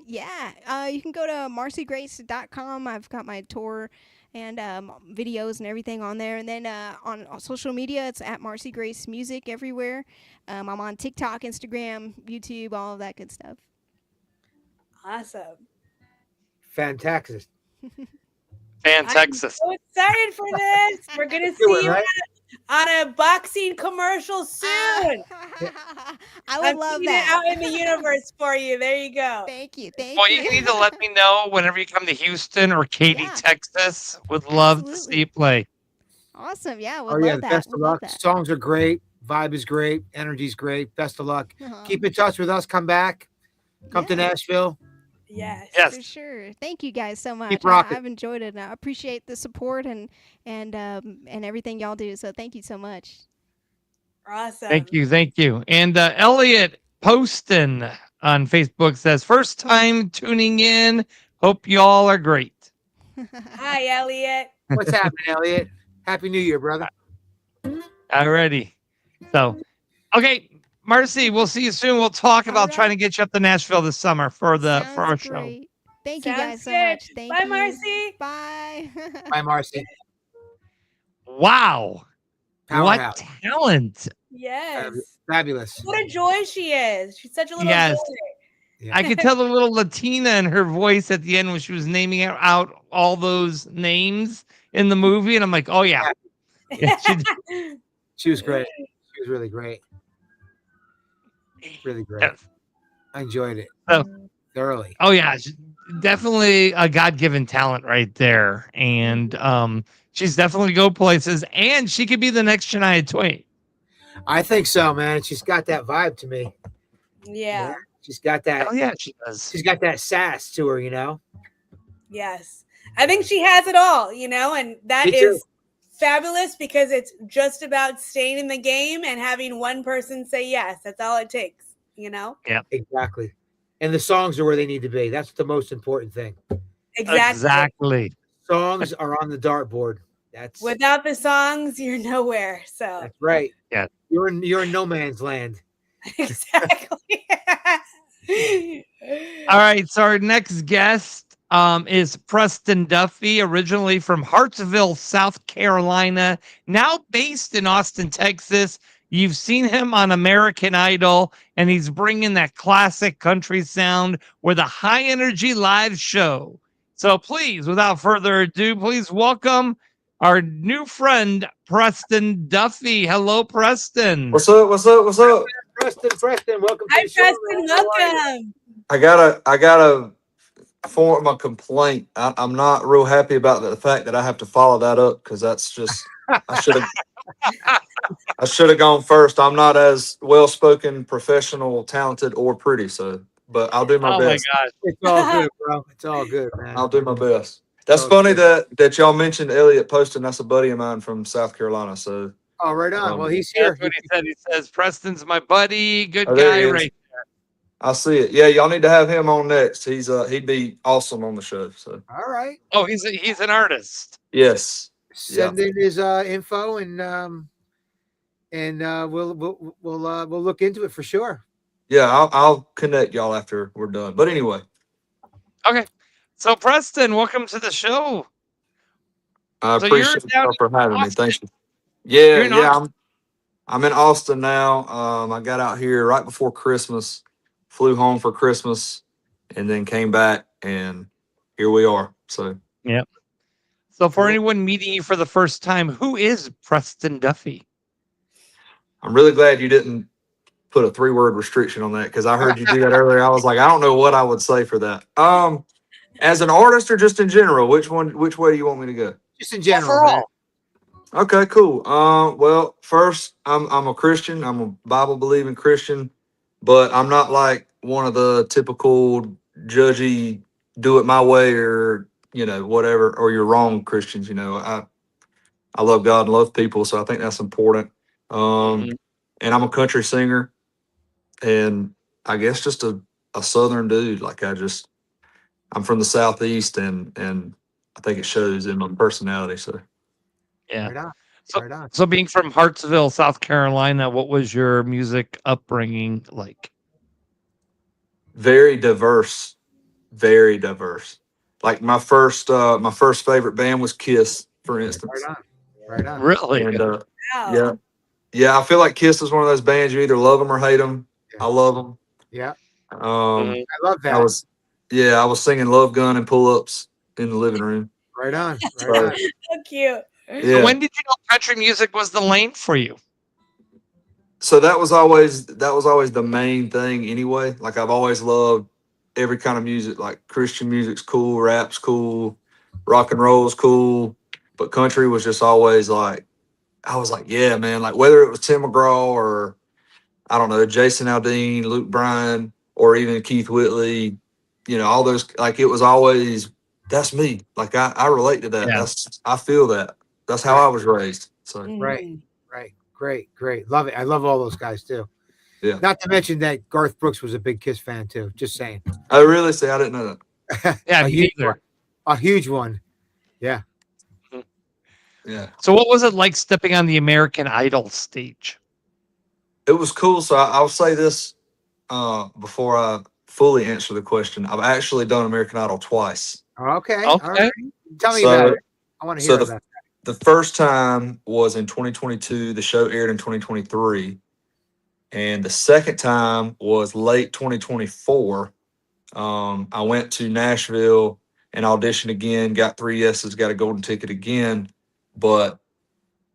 Speaker 7: Yeah. You can go to marcygrace.com. I've got my tour and videos and everything on there. And then on social media, it's at Marcy Grace Music everywhere. I'm on TikTok, Instagram, YouTube, all of that good stuff.
Speaker 5: Awesome.
Speaker 6: Fantastic.
Speaker 4: Fantastic.
Speaker 5: I'm so excited for this. We're gonna see you on a boxing commercial soon.
Speaker 7: I would love
Speaker 5: that. It out in the universe for you. There you go.
Speaker 7: Thank you.
Speaker 4: Well, you need to let me know whenever you come to Houston or Katy, Texas. Would love to see you play.
Speaker 7: Awesome. Yeah. Love that.
Speaker 6: Best of luck. Songs are great. Vibe is great. Energy's great. Best of luck. Keep in touch with us. Come back. Come to Nashville.
Speaker 5: Yes.
Speaker 7: For sure. Thank you guys so much.
Speaker 6: Keep rocking.
Speaker 7: I've enjoyed it, and I appreciate the support and everything y'all do. So thank you so much.
Speaker 5: Awesome.
Speaker 4: Thank you. And Elliot Poston on Facebook says, "First time tuning in. Hope y'all are great."
Speaker 5: Hi, Elliot.
Speaker 6: What's happening, Elliot? Happy New Year, brother.
Speaker 4: Alrighty. So, okay, Marcy, we'll see you soon. We'll talk
Speaker 7: All
Speaker 4: about trying
Speaker 7: right.
Speaker 4: to get you up to Nashville this summer for
Speaker 7: Sounds
Speaker 4: our show.
Speaker 7: great. Thank you
Speaker 5: Sounds
Speaker 7: guys so
Speaker 5: good.
Speaker 7: much. Thank
Speaker 5: Bye,
Speaker 7: you.
Speaker 5: Marcy.
Speaker 7: Bye.
Speaker 6: Bye, Marcy.
Speaker 4: Wow.
Speaker 6: Powerhouse.
Speaker 4: What talent.
Speaker 5: Yes.
Speaker 6: Fabulous.
Speaker 5: What a joy she is. She's such a little
Speaker 4: Yes.
Speaker 5: joy.
Speaker 6: Yeah.
Speaker 4: I could tell the little Latina in her voice at the end when she was naming out all those names in the movie. And I'm like, oh, yeah. Yeah,
Speaker 6: She was great. She was really great. Really great.
Speaker 4: yes.
Speaker 6: I enjoyed it
Speaker 4: So,
Speaker 6: thoroughly.
Speaker 4: oh, yeah. Definitely a God-given talent right there. And she's definitely go places. And she could be the next Shania Twain.
Speaker 6: I think so, man. She's got that vibe to me.
Speaker 5: Yeah.
Speaker 6: She's got that.
Speaker 4: Oh, yeah, she does.
Speaker 6: She's got that sass to her, you know.
Speaker 5: Yes. I think she has it all, and that
Speaker 6: Me too.
Speaker 5: is fabulous because it's just about staying in the game and having one person say yes. That's all it takes,
Speaker 4: Yeah.
Speaker 6: Exactly. And the songs are where they need to be. That's the most important thing.
Speaker 5: Exactly.
Speaker 6: Songs are on the dartboard. That's
Speaker 5: Without the songs, you're nowhere. So
Speaker 6: that's right.
Speaker 4: Yeah.
Speaker 6: You're in no man's land.
Speaker 5: exactly.
Speaker 4: All right. So our next guest is Preston Duffee, originally from Hartsville, South Carolina, now based in Austin, Texas. You've seen him on American Idol, and he's bringing that classic country sound with a high energy live show. So please, without further ado, please welcome our new friend, Preston Duffee. Hello, Preston.
Speaker 8: What's up? What's up? What's up?
Speaker 6: Preston, welcome to
Speaker 5: Hi,
Speaker 6: the show.
Speaker 5: Preston.
Speaker 6: man. How are you?
Speaker 5: Welcome.
Speaker 8: I gotta form a complaint. I'm not real happy about the fact that I have to follow that up because that's just I should have gone first. I'm not as well spoken, professional, talented, or pretty. So, but I'll do my
Speaker 4: Oh
Speaker 8: best.
Speaker 4: my gosh.
Speaker 6: It's all good, bro. It's all good, man.
Speaker 8: I'll do my best. That's
Speaker 6: Oh,
Speaker 8: funny
Speaker 6: good.
Speaker 8: that y'all mentioned Elliot Poston. That's a buddy of mine from South Carolina. So,
Speaker 6: Oh, right on. Well, he's here.
Speaker 4: That's what he said. He says, Preston's my buddy. Good
Speaker 8: Oh, there
Speaker 4: guy,
Speaker 8: he is.
Speaker 4: right?
Speaker 8: I see it. Yeah, y'all need to have him on next. He'd be awesome on the show. So,
Speaker 6: All right.
Speaker 4: Oh, he's an artist.
Speaker 8: yes.
Speaker 6: Send in his info and we'll look into it for sure.
Speaker 8: Yeah, I'll connect y'all after we're done. But anyway,
Speaker 4: Okay. So Preston, welcome to the show.
Speaker 8: I
Speaker 4: So you're
Speaker 8: appreciate
Speaker 4: down
Speaker 8: y'all for having me.
Speaker 4: Austin.
Speaker 8: Thank you. Yeah,
Speaker 4: You're in
Speaker 8: yeah. I'm in Austin now. I got out here right before Christmas, flew home for Christmas, and then came back, and here we are. So
Speaker 4: So for anyone meeting you for the first time, who is Preston Duffee?
Speaker 8: I'm really glad you didn't put a 3-word restriction on that because I heard you do that earlier. I was like, I don't know what I would say for that. As an artist or just in general, which way do you want me to go?
Speaker 6: Just in general.
Speaker 4: Overall.
Speaker 6: man.
Speaker 8: Okay, cool. Well, first, I'm a Christian. I'm a Bible believing Christian, but I'm not like one of the typical judgy, do it my way or whatever, or you're wrong Christians. I love God and love people, so I think that's important.
Speaker 4: Mhm.
Speaker 8: And I'm a country singer, and I guess just a Southern dude. Like I'm from the Southeast, and I think it shows in my personality. So.
Speaker 4: Yeah.
Speaker 6: Right on.
Speaker 4: So,
Speaker 6: Right on.
Speaker 4: so being from Hartsville, South Carolina, what was your music upbringing like?
Speaker 8: Very diverse, very diverse. Like my first favorite band was Kiss, for instance.
Speaker 6: Right on. Right on.
Speaker 4: Really?
Speaker 8: And
Speaker 5: Wow.
Speaker 8: yeah, I feel like Kiss is one of those bands you either love them or hate them.
Speaker 6: Yeah.
Speaker 8: I love them.
Speaker 6: Yeah.
Speaker 4: Mhm.
Speaker 6: I love that.
Speaker 8: I was singing Love Gun and Pull Ups in the living room.
Speaker 6: Right on. Right
Speaker 8: So,
Speaker 6: on.
Speaker 5: So cute.
Speaker 4: So
Speaker 8: yeah.
Speaker 4: when did you know country music was the lane for you?
Speaker 8: So that was always the main thing anyway. Like I've always loved every kind of music. Like Christian music's cool, rap's cool, rock and roll's cool, but country was just always like I was like, yeah, man. Like whether it was Tim McGraw or I don't know, Jason Aldean, Luke Bryan, or even Keith Whitley, all those. Like it was always that's me. Like I relate to that.
Speaker 4: Yeah.
Speaker 8: I feel that. That's how I was raised. So
Speaker 6: Right.
Speaker 5: Mhm.
Speaker 6: Right. Great. Love it. I love all those guys too.
Speaker 8: Yeah.
Speaker 6: Not to mention that Garth Brooks was a big Kiss fan too. Just saying.
Speaker 8: I really say I didn't know that.
Speaker 4: Yeah,
Speaker 6: a
Speaker 4: me
Speaker 6: huge
Speaker 4: neither.
Speaker 6: one. A huge one. Yeah.
Speaker 8: Yeah.
Speaker 4: So what was it like stepping on the American Idol stage?
Speaker 8: it was cool. So I'll say this before I fully answer the question. I've actually done American Idol twice.
Speaker 6: Okay. All
Speaker 4: Okay.
Speaker 6: right. Tell me about
Speaker 8: So
Speaker 6: it. I want to
Speaker 8: so
Speaker 6: hear about
Speaker 8: the first time was in 2022. The show aired in 2023, and the second time was late 2024. I went to Nashville and auditioned again. Got 3 yeses. Got a golden ticket again, but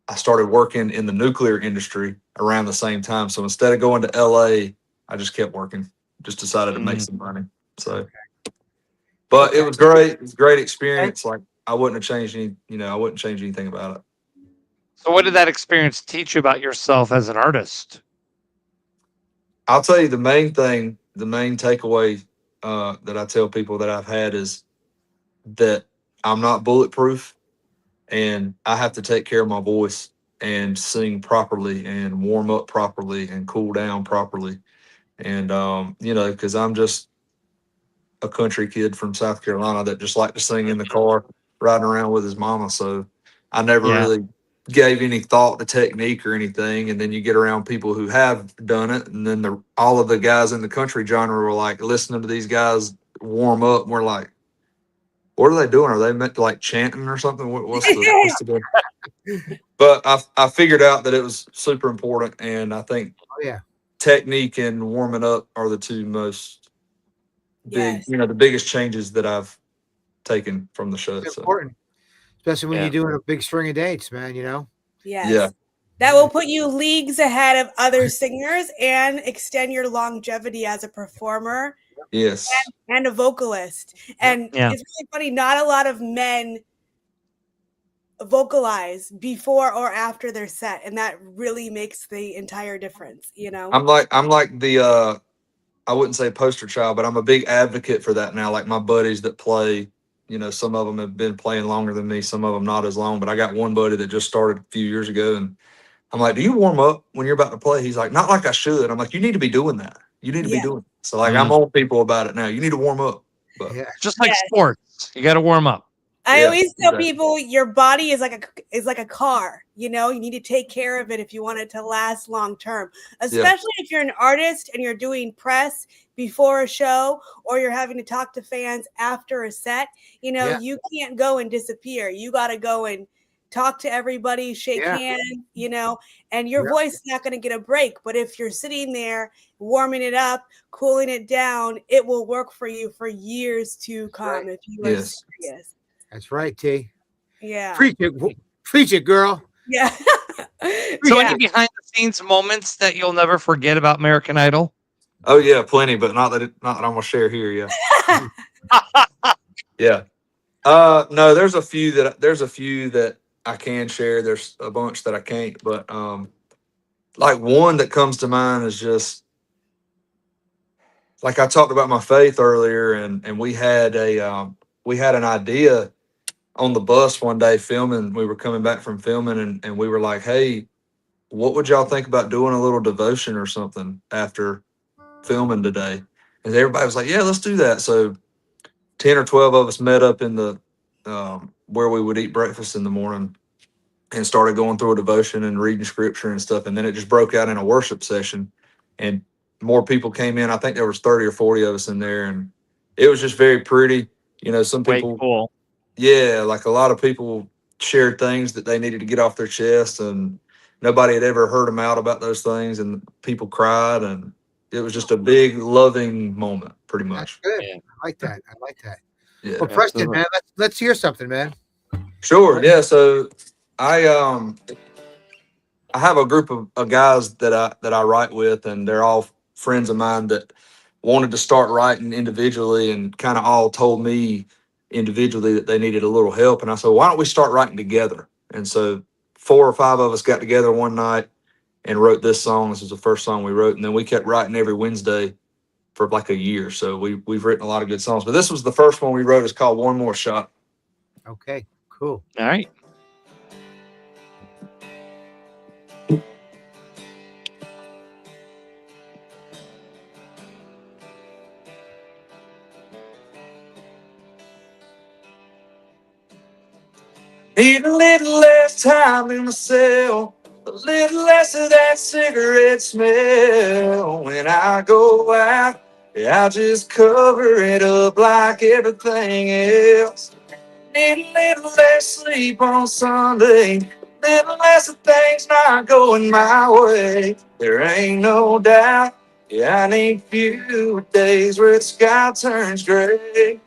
Speaker 8: I started working in the nuclear industry around the same time. So instead of going to LA, I just kept working. Just decided to make some money. So, but it was great. It was a great experience. Like I wouldn't have changed any. I wouldn't change anything about it.
Speaker 4: So, what did that experience teach you about yourself as an artist?
Speaker 8: I'll tell you the main thing. The main takeaway that I tell people that I've had is that I'm not bulletproof, and I have to take care of my voice and sing properly and warm up properly and cool down properly. And because I'm just a country kid from South Carolina that just liked to sing in the car riding around with his mama. So I never
Speaker 4: Yeah.
Speaker 8: really gave any thought to technique or anything. And then you get around people who have done it, and then all of the guys in the country genre were like listening to these guys warm up, and we're like, what are they doing? Are they meant to like chanting or something? What's the But I figured out that it was super important, and I think
Speaker 6: yeah.
Speaker 8: technique and warming up are the two most big,
Speaker 5: Yes.
Speaker 8: the biggest changes that I've taken from the show.
Speaker 6: It's
Speaker 8: So
Speaker 6: important, especially when
Speaker 4: Yeah.
Speaker 6: you're doing a big string of dates, man.
Speaker 5: Yes.
Speaker 8: yeah,
Speaker 5: That will put you leagues ahead of other singers and extend your longevity as a performer
Speaker 8: yes,
Speaker 5: and a vocalist. And
Speaker 4: Yeah.
Speaker 5: it's really funny, not a lot of men vocalize before or after their set, and that really makes the entire difference,
Speaker 8: I'm like the I wouldn't say poster child, but I'm a big advocate for that now. Like my buddies that play, some of them have been playing longer than me, some of them not as long. But I got one buddy that just started a few years ago, and I'm like, "Do you warm up when you're about to play?" He's like, "Not like I should." I'm like, "You need to be doing that. You need to be
Speaker 5: Yeah.
Speaker 8: doing it." So like, I'm on people about it now. You need to warm up. But
Speaker 6: Yeah.
Speaker 4: Just like
Speaker 5: Yes.
Speaker 4: sports, you got to warm up.
Speaker 5: I
Speaker 8: Yeah,
Speaker 5: always tell
Speaker 8: exactly.
Speaker 5: people your body is like a car. You need to take care of it if you want it to last long term. Especially if you're an artist and you're doing press before a show, or you're having to talk to fans after a set.
Speaker 6: Yeah.
Speaker 5: You can't go and disappear. You got to go and talk to everybody, shake
Speaker 6: Yeah.
Speaker 5: hands, and your
Speaker 6: Yeah.
Speaker 5: voice is not going to get a break. But if you're sitting there warming it up, cooling it down, it will work for you for years to come if you are
Speaker 8: Yes.
Speaker 5: serious.
Speaker 6: That's right, T.
Speaker 5: Yeah.
Speaker 6: Preach it, girl.
Speaker 5: Yeah.
Speaker 4: So,
Speaker 5: Yeah.
Speaker 4: any behind the scenes moments that you'll never forget about American Idol?
Speaker 8: Oh yeah, plenty, but not that I'm gonna share here. Yeah, yeah. No, there's a few that I can share. There's a bunch that I can't, but like one that comes to mind is just like I talked about my faith earlier, and we had an idea on the bus one day filming. We were coming back from filming, and we were like, "Hey, what would y'all think about doing a little devotion or something after filming today?" And everybody was like, "Yeah, let's do that." So 10 or 12 of us met up in the where we would eat breakfast in the morning and started going through a devotion and reading scripture and stuff. And then it just broke out in a worship session, and more people came in. I think there was 30 or 40 of us in there, and it was just very pretty. Some
Speaker 4: Way
Speaker 8: people,
Speaker 4: cool.
Speaker 8: yeah, like a lot of people shared things that they needed to get off their chest, and nobody had ever heard them out about those things, and people cried, and it was just a big loving moment, pretty
Speaker 6: That's
Speaker 8: much.
Speaker 6: good.
Speaker 4: Yeah.
Speaker 6: I like that. I like that.
Speaker 8: Yeah.
Speaker 6: Well, Preston,
Speaker 4: Absolutely.
Speaker 6: man, let's hear something, man.
Speaker 8: Sure. Yeah. So I have a group of guys that I write with, and they're all friends of mine that wanted to start writing individually, and kind of all told me individually that they needed a little help. And I said, why don't we start writing together? And so 4 or 5 of us got together one night and wrote this song. This was the first song we wrote, and then we kept writing every Wednesday for like a year. So we've written a lot of good songs, but this was the first one we wrote. It's called One More Shot.
Speaker 6: Okay, cool.
Speaker 4: All right.
Speaker 8: Need a little less time in the cell, a A little less of that cigarette smell when I go out. Yeah, I'll just cover it up like everything else. Need a little less sleep on Sunday, a little less of things not going my way. There ain't no doubt, yeah, I need few days where the sky turns gray.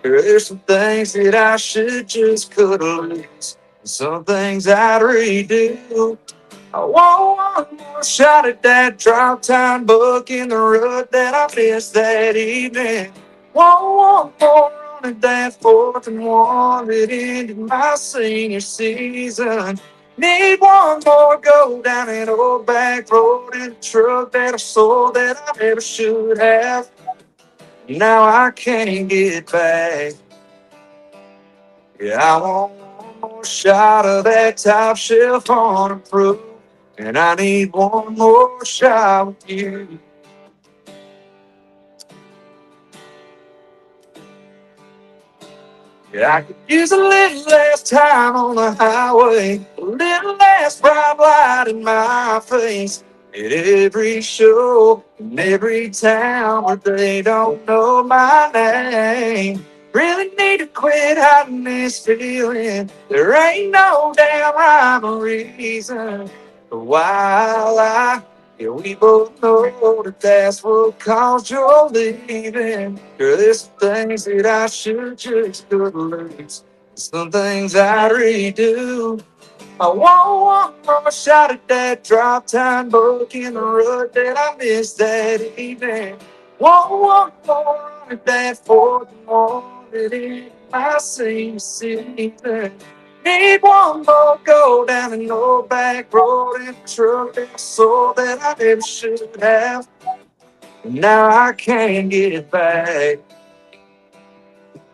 Speaker 8: There's some things that I should just cut loose, and some things I'd redo. I want one more shot at that drop time buck in the rut that I missed that evening. Want one more run at that 4th and 1 that ended my senior season. Need one more go down that old back road in a truck that I sold that I never should have. Now I can't get back. Yeah, I want one more shot of that top shelf on a proof. And I need one more shot with you. Yeah, I could use a little less time on the highway, a little less bright light in my face. At every show, in every town where they don't know my name. Really need to quit hiding this feeling. There ain't no damn rhyme or reason why I lie. Yeah, we both know that that's what caused your leaving. Girl, there's some things that I should just cut loose. Some things I redo. I want one more shot at that drop time book in the rut that I missed that evening. Want one more run at that 4th and 1 that ended my senior season. Need one more go down an old back road in a truck that I sold that I never should have. Now I can't get it back.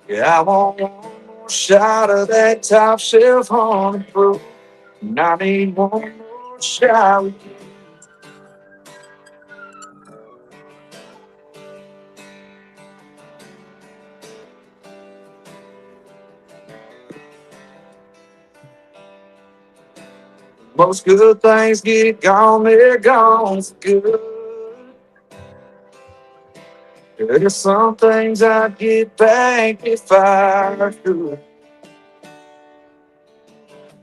Speaker 8: Yeah, I want one more shot of that top shelf on the proof. And I need one more shot with you. Most good things get gone, they're gone for good. There's some things I'd get back if I could.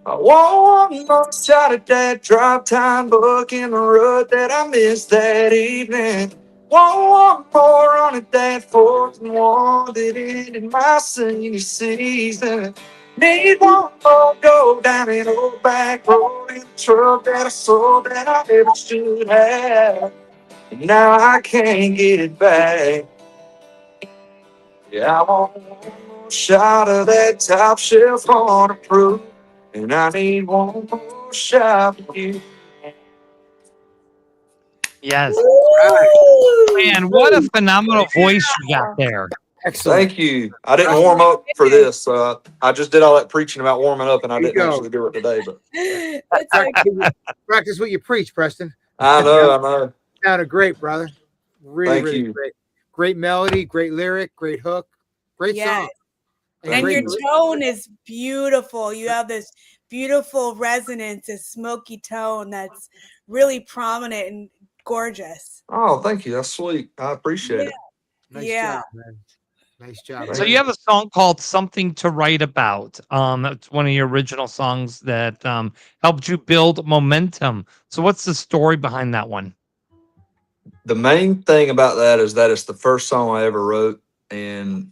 Speaker 8: I want one more shot at that drop time book in the rut that I missed that evening. Want one more run at that 4th and 1 that ended my senior season. Need one more go down an old back road in a truck that I sold that I never should have. And now I can't get it back. Yeah, I want one more shot of that top shelf on a proof. And I need one more shot with you.
Speaker 4: Yes.
Speaker 5: Woo!
Speaker 4: Man, what a phenomenal voice you got there.
Speaker 6: Excellent.
Speaker 8: Thank you. I didn't warm up for this. I just did all that preaching about warming up, and I
Speaker 6: There you
Speaker 8: didn't
Speaker 6: go.
Speaker 8: actually do it today. But
Speaker 5: That's like,
Speaker 6: Practice what you preach, Preston.
Speaker 8: I know.
Speaker 6: Sounded great, brother. Really,
Speaker 8: Thank
Speaker 6: really
Speaker 8: you.
Speaker 6: great. Great melody, great lyric, great hook, great
Speaker 5: Yes.
Speaker 6: song.
Speaker 5: and
Speaker 6: great
Speaker 5: your
Speaker 6: lyric.
Speaker 5: tone is beautiful. You have this beautiful resonance, this smoky tone that's really prominent and gorgeous.
Speaker 8: Oh, thank you. That's sweet. I appreciate it.
Speaker 6: Nice
Speaker 5: Yeah.
Speaker 6: job, man. Nice job.
Speaker 4: So you have a song called "Something to Write About." That's one of your original songs that helped you build momentum. So what's the story behind that one?
Speaker 8: The main thing about that is that it's the first song I ever wrote, and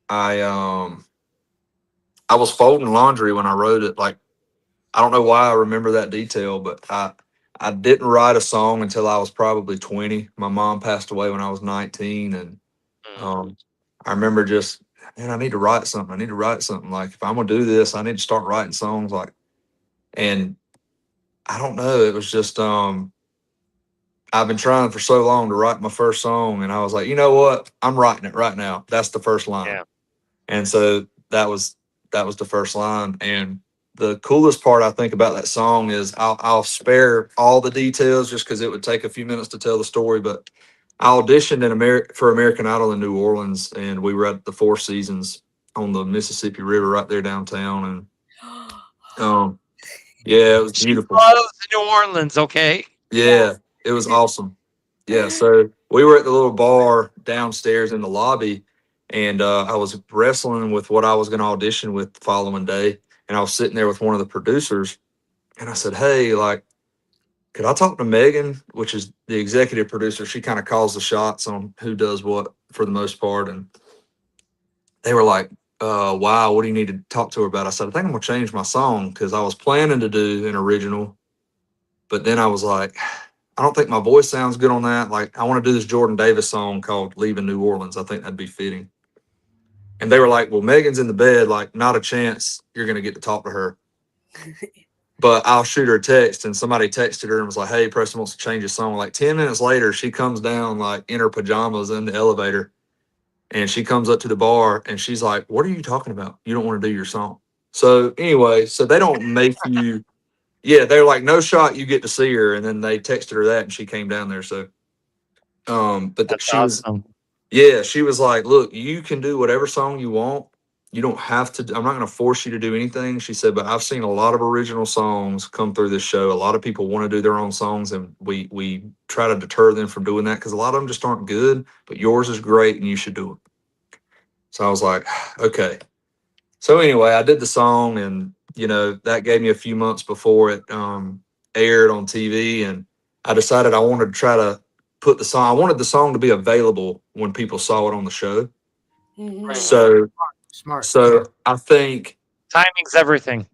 Speaker 8: I was folding laundry when I wrote it. Like, I don't know why I remember that detail, but I didn't write a song until I was probably 20. My mom passed away when I was 19, and I remember just, man, I need to write something. I need to write something. Like, if I'm gonna do this, I need to start writing songs. Like, and I don't know. It was just I've been trying for so long to write my first song, and I was like, you know what? I'm writing it right now. That's the first line.
Speaker 4: Yeah.
Speaker 8: And so that was the first line. And the coolest part I think about that song is I'll spare all the details just because it would take a few minutes to tell the story. But I auditioned for American Idol in New Orleans, and we were at the Four Seasons on the Mississippi River right there downtown. And Yeah, it was
Speaker 4: She
Speaker 8: beautiful.
Speaker 4: loves New Orleans. Okay.
Speaker 8: Yeah, it was awesome. Yeah, so we were at the little bar downstairs in the lobby, and I was wrestling with what I was going to audition with the following day, and I was sitting there with one of the producers, and I said, "Hey, like, could I talk to Megan, which is the executive producer? She kind of calls the shots on who does what for the most part." And they were like, wow, what do you need to talk to her about? I said, I think I'm gonna change my song because I was planning to do an original, but then I was like, I don't think my voice sounds good on that. Like, I want to do this Jordan Davis song called Leaving New Orleans. I think that'd be fitting. And they were like, well, Megan's in the bed, like, not a chance you're gonna get to talk to her. But I'll shoot her a text. And somebody texted her and was like, hey, Preston wants to change his song. Like 10 minutes later, she comes down like in her pajamas in the elevator. And she comes up to the bar and she's like, what are you talking about? You don't want to do your song. So anyway, so they don't make you, yeah, they're like, no shot, you get to see her. And then they texted her that and she came down there. So, but
Speaker 4: That's
Speaker 8: she was,
Speaker 4: awesome.
Speaker 8: yeah, she was like, look, you can do whatever song you want. You don't have to, I'm not going to force you to do anything. She said, but I've seen a lot of original songs come through this show. A lot of people want to do their own songs and we try to deter them from doing that because a lot of them just aren't good, but yours is great and you should do it. So I was like, okay. So anyway, I did the song and, you know, that gave me a few months before it aired on TV. And I decided I wanted to try to put the song, I wanted the song to be available when people saw it on the show.
Speaker 5: Mhm.
Speaker 8: So,
Speaker 6: Smart.
Speaker 8: so I think,
Speaker 4: Timing's everything.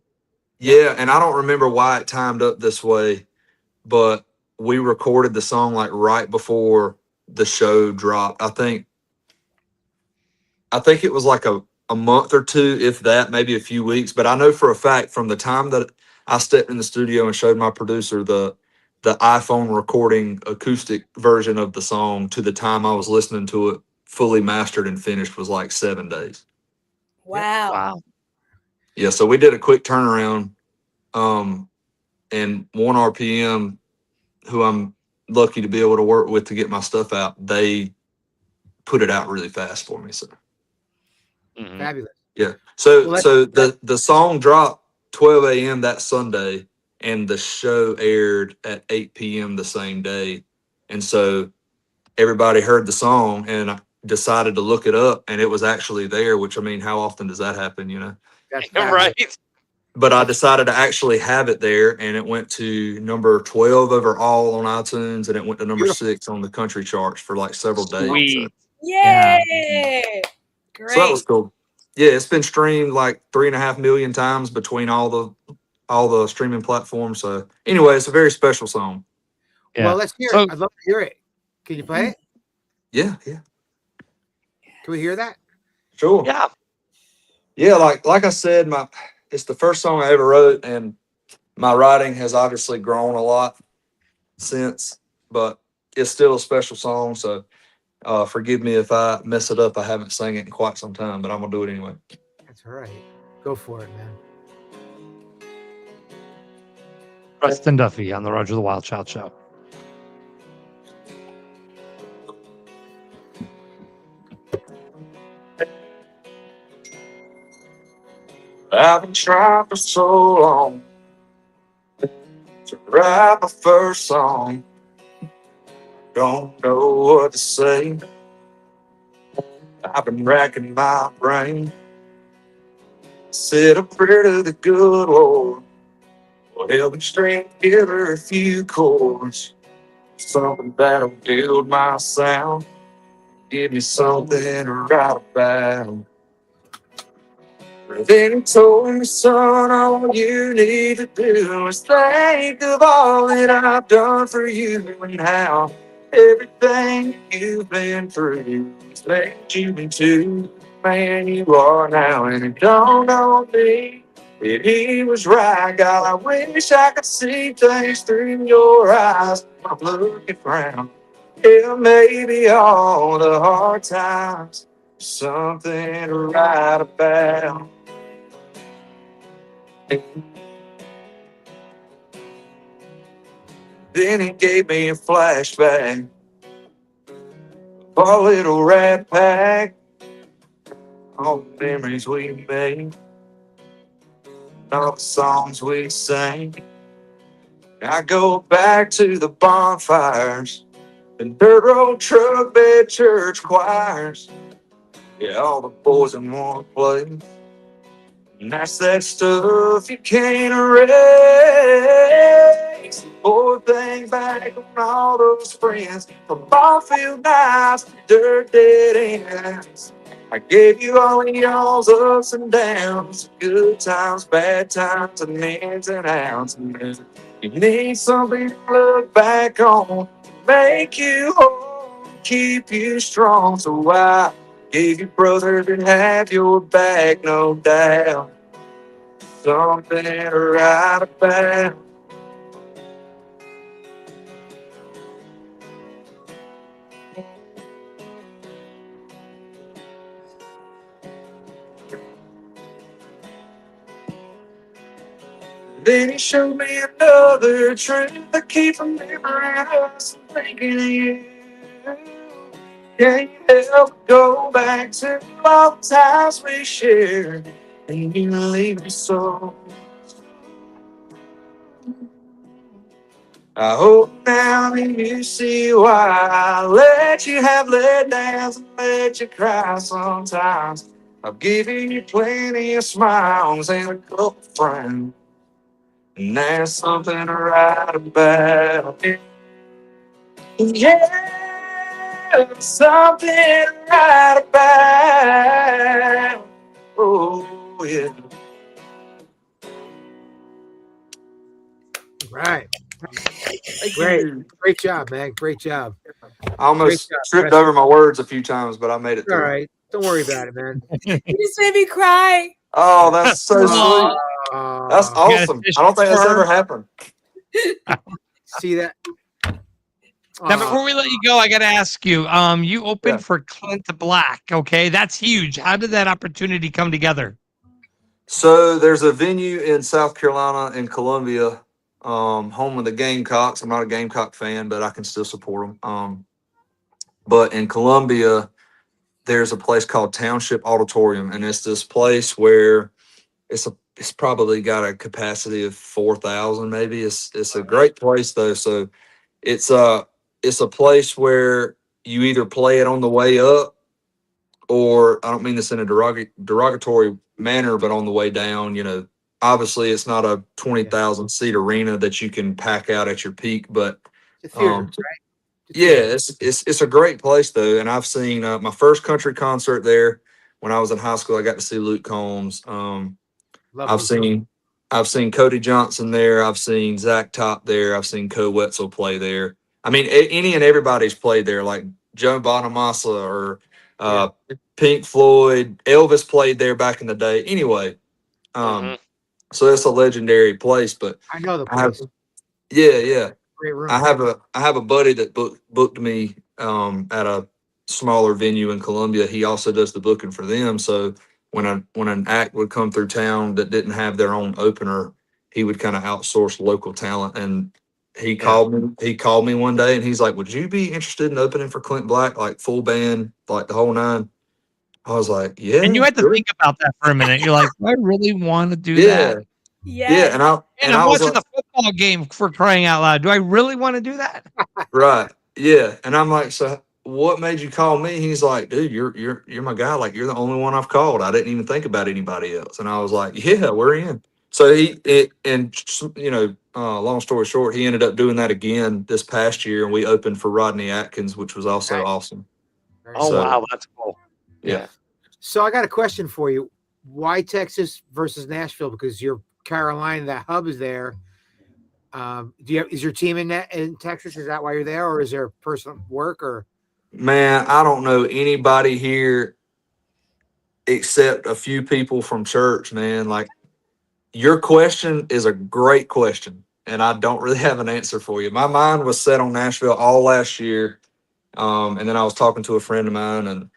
Speaker 8: yeah, and I don't remember why it timed up this way, but we recorded the song like right before the show dropped. I think it was like a month or two, if that, maybe a few weeks. But I know for a fact from the time that I stepped in the studio and showed my producer the iPhone recording acoustic version of the song to the time I was listening to it fully mastered and finished was like 7 days.
Speaker 5: Wow.
Speaker 4: Wow.
Speaker 8: Yeah, so we did a quick turnaround. And 1RPM, who I'm lucky to be able to work with to get my stuff out, they put it out really fast for me. So
Speaker 4: Mhm.
Speaker 6: Fabulous.
Speaker 8: yeah. So
Speaker 6: Well,
Speaker 8: so the song dropped 12 a.m. that Sunday, and the show aired at 8 p.m. the same day. And so everybody heard the song and I decided to look it up, and it was actually there. Which, I mean, how often does that happen? You know.
Speaker 6: That's fabulous.
Speaker 4: Right.
Speaker 8: But I decided to actually have it there, and it went to number 12 overall on iTunes, and it went to number
Speaker 6: Beautiful.
Speaker 8: 6 on the country charts for like several days. So,
Speaker 4: Sweet.
Speaker 5: Yay! Great.
Speaker 8: so that was cool. Yeah, it's been streamed like 3.5 million times between all the streaming platforms. So anyway, it's a very special song.
Speaker 4: Yeah.
Speaker 6: Well, let's hear
Speaker 4: So-
Speaker 6: it. I'd love to hear it. Can you play it?
Speaker 8: Yeah.
Speaker 6: Can we hear that?
Speaker 8: Sure.
Speaker 4: Yeah.
Speaker 8: Yeah, like I said, it's the first song I ever wrote, and my writing has obviously grown a lot since, but it's still a special song. So forgive me if I mess it up. I haven't sang it in quite some time, but I'm gonna do it anyway.
Speaker 6: That's all right. Go for it, man.
Speaker 4: Preston Duffee on the Roger the Wild Child Show.
Speaker 8: I've been trying for so long to write my first song. Don't know what to say. I've been racking my brain. Said a prayer to the good Lord. Will help me string together a few chords. Something that'll build my sound. Give me something to write about. Then he told me, son, all you need to do is think of all that I've done for you and how everything you've been through has made you into the man you are now. And it dawned on me that he was right. God, I wish I could see things through your eyes. I'm looking around. Yeah, maybe all the hard times, something to write about. Then he gave me a flashback of our little rat pack, all the memories we made. all the songs we sang. I go back to the bonfires and dirt road truck bed church choirs. Yeah, all the boys in one place. And that's that stuff you can't erase. Boy, think back on all those friends from barfield nights to dirt dead ends. I gave you all of y'all's ups and downs, good times, bad times, and ins and outs. And you need something to look back on, make you whole, keep you strong. So I gave you brothers that have your back, no doubt. Something to write about. Then he showed me another truth that keeps remembering us and thinking of you. Can't help but go back to all the times we shared, and you leave me so. I hope now that you see why I let you have letdowns and let you cry sometimes. I've given you plenty of smiles and a couple friends, and there's something to write about. Yeah, something to write about. Oh, yeah.
Speaker 6: Right.
Speaker 8: Thank
Speaker 6: Great.
Speaker 8: you.
Speaker 6: Great job, man. Great job.
Speaker 8: I almost
Speaker 6: Great job,
Speaker 8: tripped
Speaker 6: Preston.
Speaker 8: over my words a few times, but I made it
Speaker 6: All
Speaker 8: through.
Speaker 6: right. Don't worry about it, man.
Speaker 5: You just made me cry.
Speaker 8: Oh, that's so
Speaker 4: Aw.
Speaker 8: sweet. That's
Speaker 6: Uh,
Speaker 8: awesome. I don't think that's ever happened.
Speaker 6: see that?
Speaker 4: Now, before we let you go, I got to ask you. You opened
Speaker 8: Yeah.
Speaker 4: for Clint Black. Okay, that's huge. How did that opportunity come together?
Speaker 8: So there's a venue in South Carolina in Columbia, home of the Gamecocks. I'm not a Gamecock fan, but I can still support them. But in Columbia, there's a place called Township Auditorium, and it's this place where it's probably got a capacity of 4,000 maybe. It's a great place though. So it's a place where you either play it on the way up, or I don't mean this in a derogatory manner, but on the way down. You know, obviously it's not a 20,000 seat arena that you can pack out at your peak, but
Speaker 6: It's a theater,
Speaker 8: um,
Speaker 6: right? It's a
Speaker 8: yeah,
Speaker 6: theater.
Speaker 8: it's a great place though, and I've seen my first country concert there when I was in high school. I got to see Luke Combs.
Speaker 6: Love
Speaker 8: I've
Speaker 6: Luke.
Speaker 8: seen Cody Johnson there. I've seen Zach Top there. I've seen Co Wetzel play there. I mean, any and everybody's played there, like Joe Bonamassa or Pink Floyd. Elvis played there back in the day. Anyway, so it's a legendary place. But
Speaker 6: I know the
Speaker 8: I have,
Speaker 6: place.
Speaker 8: yeah.
Speaker 6: Great room.
Speaker 8: I have a buddy that booked me at a smaller venue in Columbia. He also does the booking for them. So when an act would come through town that didn't have their own opener, he would kind of outsource local talent. And he called me. He called me one day and he's like, "Would you be interested in opening for Clint Black, like full band, like the whole nine?" I was like, "Yeah."
Speaker 4: And you had to
Speaker 8: sure."
Speaker 4: think about that for a minute. You're like, do I really want to do
Speaker 8: Yeah,
Speaker 4: that?
Speaker 5: Yes.
Speaker 8: and
Speaker 4: And I'm
Speaker 8: I was
Speaker 4: watching
Speaker 8: like,
Speaker 4: the football game, for crying out loud. Do I really want to do that?
Speaker 8: right. Yeah. And I'm like, "So what made you call me?" He's like, "Dude, you're my guy. Like, you're the only one I've called. I didn't even think about anybody else." And I was like, "Yeah, we're in." So long story short, he ended up doing that again this past year, and we opened for Rodney Atkins, which was also
Speaker 6: Nice.
Speaker 8: awesome.
Speaker 6: Very
Speaker 4: Oh,
Speaker 8: So-
Speaker 4: wow. That's cool.
Speaker 8: Yeah.
Speaker 6: So I got a question for you. Why Texas versus Nashville? Because you're Carolina, that hub is there. Is your team in Texas? Is that why you're there, or is there personal work? Or
Speaker 8: Man, I don't know anybody here except a few people from church, man. Like, your question is a great question, and I don't really have an answer for you. My mind was set on Nashville all last year. And then I was talking to a friend of mine, and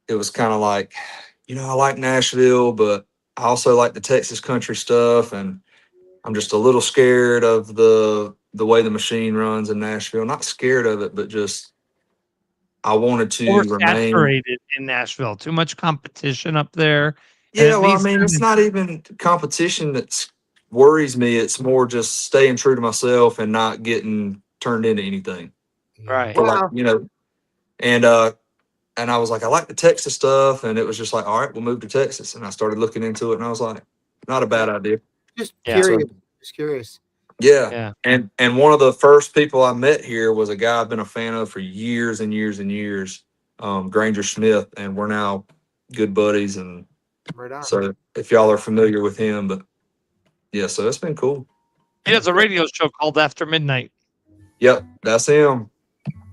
Speaker 8: it was kind of like, I like Nashville, but I also like the Texas country stuff, and I'm just a little scared of the way the machine runs in Nashville. Not scared of it, but just I wanted to remain.
Speaker 4: Oversaturated in Nashville. Too much competition up there.
Speaker 8: Yeah, well, I
Speaker 4: least
Speaker 8: mean, it's not even competition that worries me. It's more just staying true to myself and not getting turned into anything.
Speaker 4: Right.
Speaker 8: So, like,
Speaker 6: Well,
Speaker 8: and I was like, I like the Texas stuff, and it was just like, all right, we'll move to Texas. And I started looking into it, and I was like, not a bad idea.
Speaker 6: just
Speaker 4: Yeah.
Speaker 6: curious. Just curious.
Speaker 8: Yeah.
Speaker 4: Yeah.
Speaker 8: And one of the first people I met here was a guy I've been a fan of for years and years and years, Granger Smith, and we're now good buddies. And
Speaker 6: Right on.
Speaker 8: so if y'all are familiar with him, but yeah, so it's been cool.
Speaker 4: He has a radio show called After Midnight.
Speaker 8: Yep, that's him.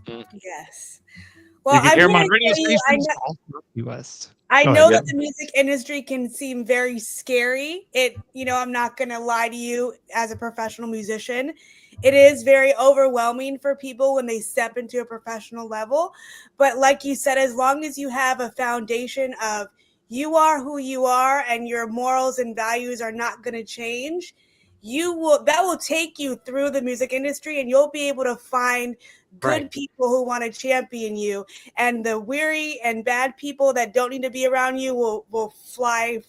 Speaker 5: Yes.
Speaker 4: You
Speaker 5: Well,
Speaker 4: can
Speaker 5: I'm
Speaker 4: hear him
Speaker 5: here
Speaker 4: on
Speaker 5: to
Speaker 4: radio
Speaker 5: tell you,
Speaker 4: stations all throughout the U.S.
Speaker 5: I
Speaker 4: Go
Speaker 5: know
Speaker 4: ahead.
Speaker 5: that the music industry can seem very scary. I'm not going to lie to you as a professional musician. It is very overwhelming for people when they step into a professional level. But like you said, as long as you have a foundation of you are who you are and your morals and values are not going to change, that will take you through the music industry, and you'll be able to find good people who want to champion you, and the weary and bad people that don't need to be around you will fly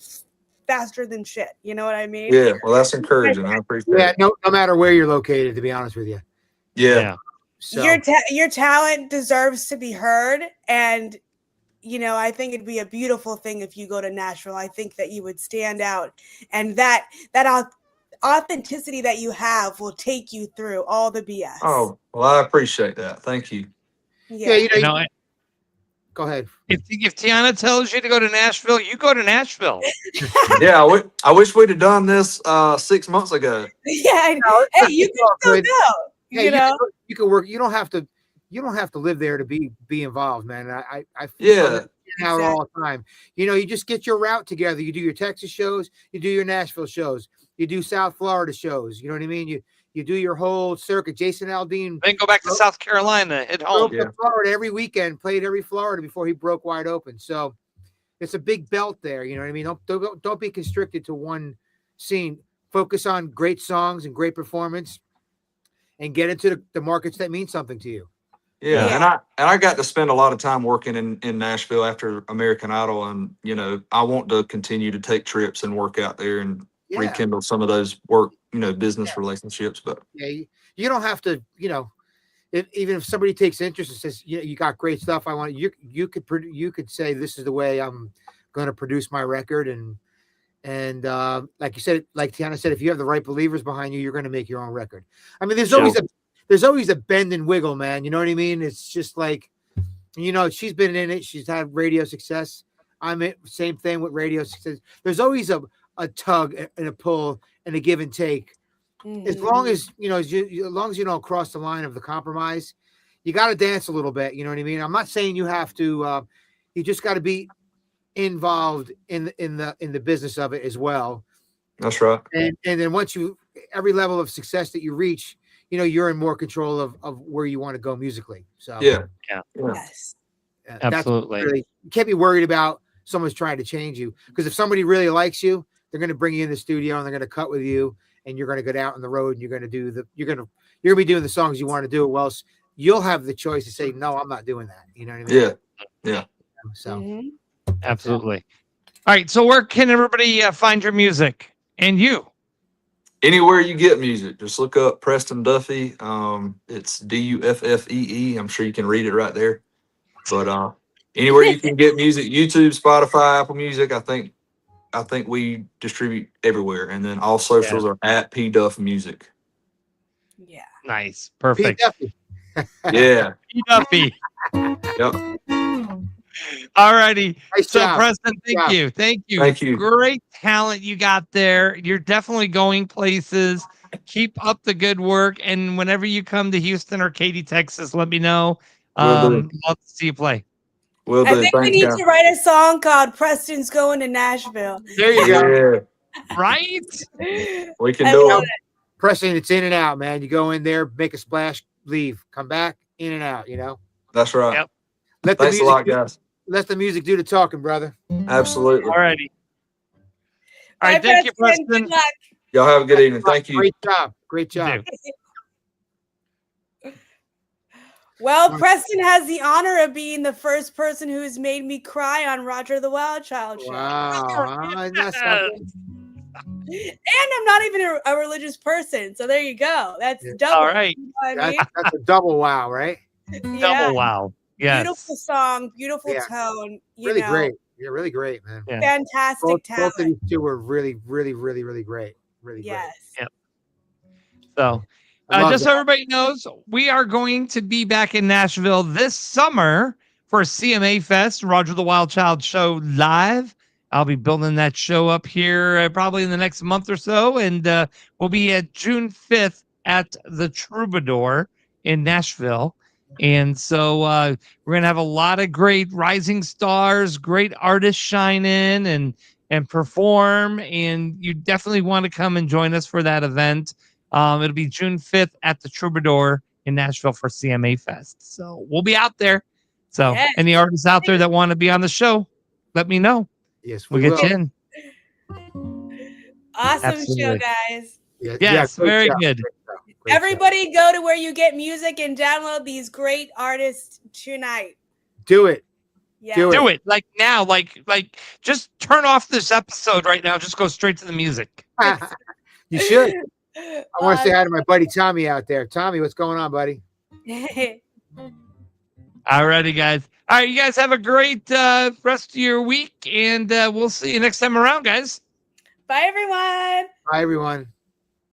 Speaker 5: faster than shit. You know what I mean?
Speaker 8: Yeah, well, that's encouraging. I appreciate
Speaker 6: Yeah,
Speaker 8: it.
Speaker 6: no matter where you're located, to be honest with you.
Speaker 8: Yeah.
Speaker 6: So
Speaker 5: Your talent deserves to be heard, and I think it'd be a beautiful thing if you go to Nashville. I think that you would stand out, and that authenticity that you have will take you through all the BS.
Speaker 8: Oh, well, I appreciate that. Thank you.
Speaker 6: yeah, go ahead.
Speaker 4: If Tiana tells you to go to Nashville, you go to Nashville.
Speaker 8: Yeah, I wish we'd have done this 6 months ago.
Speaker 5: Yeah. Hey, you can still go.
Speaker 6: Yeah, you can work. You don't have to live there to be involved, man. I
Speaker 8: Yeah.
Speaker 6: out all the time. You just get your route together. You do your Texas shows, you do your Nashville shows, you do South Florida shows. You know what I mean? You do your whole circuit. Jason Aldean
Speaker 4: Then go back to South Carolina, hit home.
Speaker 6: to Florida every weekend, played every Florida before he broke wide open. So it's a big belt there. You know what I mean? Don't be constricted to one scene. Focus on great songs and great performance, and get into the markets that mean something to you.
Speaker 8: Yeah, and I got to spend a lot of time working in Nashville after American Idol, and I want to continue to take trips and work out there and rekindle some of those business relationships. But
Speaker 6: you don't have to, even if somebody takes interest and says, you got great stuff, I want you could say, this is the way I'm going to produce my record, and like you said, like Tiana said, if you have the right believers behind you, you're going to make your own record. I mean, there's always a bend and wiggle, man. You know what I mean? It's just like, she's been in it. She's had radio success. Same thing with radio success. There's always a tug and a pull and a give and take. Mm-hmm. As long as you don't cross the line of the compromise, you got to dance a little bit. You know what I mean? I'm not saying you have to. You just got to be involved in the business of it as well.
Speaker 8: That's right.
Speaker 6: And then once every level of success that you reach, you're in more control of where you want to go musically. So
Speaker 5: yes,
Speaker 4: absolutely.
Speaker 6: Really, you can't be worried about someone's trying to change you, because if somebody really likes you, they're going to bring you in the studio and they're going to cut with you, and you're going to go out on the road and you're going to be doing the songs you want to do. Well, you'll have the choice to say, no, I'm not doing that. You know what I mean?
Speaker 8: Yeah.
Speaker 6: So
Speaker 4: absolutely. All right. So where can everybody find your music and you?
Speaker 8: Anywhere you get music, just look up Preston Duffee. It's Duffee. I'm sure you can read it right there. But anywhere you can get music, YouTube, Spotify, Apple Music, I think we distribute everywhere. And then all socials are at P Duff Music.
Speaker 5: Yeah.
Speaker 4: Nice. Perfect.
Speaker 6: P. Duffee.
Speaker 8: Yeah.
Speaker 4: P. Duffee.
Speaker 8: Yep.
Speaker 4: All righty.
Speaker 6: Nice
Speaker 4: So
Speaker 6: job.
Speaker 4: Preston, thank you.
Speaker 8: Thank you.
Speaker 4: Great talent you got there. You're definitely going places. Keep up the good work. And whenever you come to Houston or Katy, Texas, let me know. Love to see you play.
Speaker 8: Will do.
Speaker 5: I think we need to write a song called Preston's Going to Nashville.
Speaker 6: There you go.
Speaker 4: Right?
Speaker 8: We can do it.
Speaker 6: Preston, it's in and out, man. You go in there, make a splash, leave, come back, in and out,
Speaker 8: That's right.
Speaker 4: Yep.
Speaker 8: Thanks a lot, guys.
Speaker 6: Let the music do the talking, brother.
Speaker 8: Absolutely.
Speaker 4: All righty. All right. Thank you, Preston.
Speaker 8: Y'all have a good evening. Thank you.
Speaker 6: Great job. Great job.
Speaker 5: Well, Preston has the honor of being the first person who's made me cry on Roger the Wild Child show.
Speaker 6: Wow. That's something.
Speaker 5: And I'm not even a religious person. So there you go. That's double.
Speaker 4: All right.
Speaker 5: You know what I mean?
Speaker 6: That's a double wow, right?
Speaker 4: Double wow. Yes.
Speaker 5: Beautiful song, beautiful
Speaker 6: Yeah.
Speaker 5: tone.
Speaker 6: Really great. Yeah, really great, man.
Speaker 4: Yeah.
Speaker 5: Fantastic talent.
Speaker 6: Both of these two were really, really, really, really great. Really
Speaker 5: Yes.
Speaker 4: Yep. So,
Speaker 6: I love
Speaker 4: just so
Speaker 6: that.
Speaker 4: everybody knows, we are going to be back in Nashville this summer for CMA Fest, Roger the Wild Child Show live. I'll be building that show up here probably in the next month or so. And we'll be at June 5th at the Troubadour in Nashville. And so we're going to have a lot of great rising stars, great artists shine in and perform. And you definitely want to come and join us for that event. It'll be June 5th at the Troubadour in Nashville for CMA Fest. So we'll be out there. So any artists out there that want to be on the show, let me know.
Speaker 6: Yes,
Speaker 4: we'll get you in.
Speaker 5: Awesome
Speaker 4: Absolutely.
Speaker 5: show, guys.
Speaker 4: Yes, very good.
Speaker 6: Great
Speaker 5: Everybody go to where you get music and download these great artists tonight.
Speaker 6: Do it.
Speaker 5: Yeah.
Speaker 4: Do it like now. Like just turn off this episode right now. Just go straight to the music.
Speaker 6: You should. I want to say hi to my buddy Tommy out there. Tommy, what's going on, buddy?
Speaker 4: All righty, guys. All right, you guys have a great rest of your week, and we'll see you next time around, guys.
Speaker 5: Bye, everyone.
Speaker 6: Bye, everyone.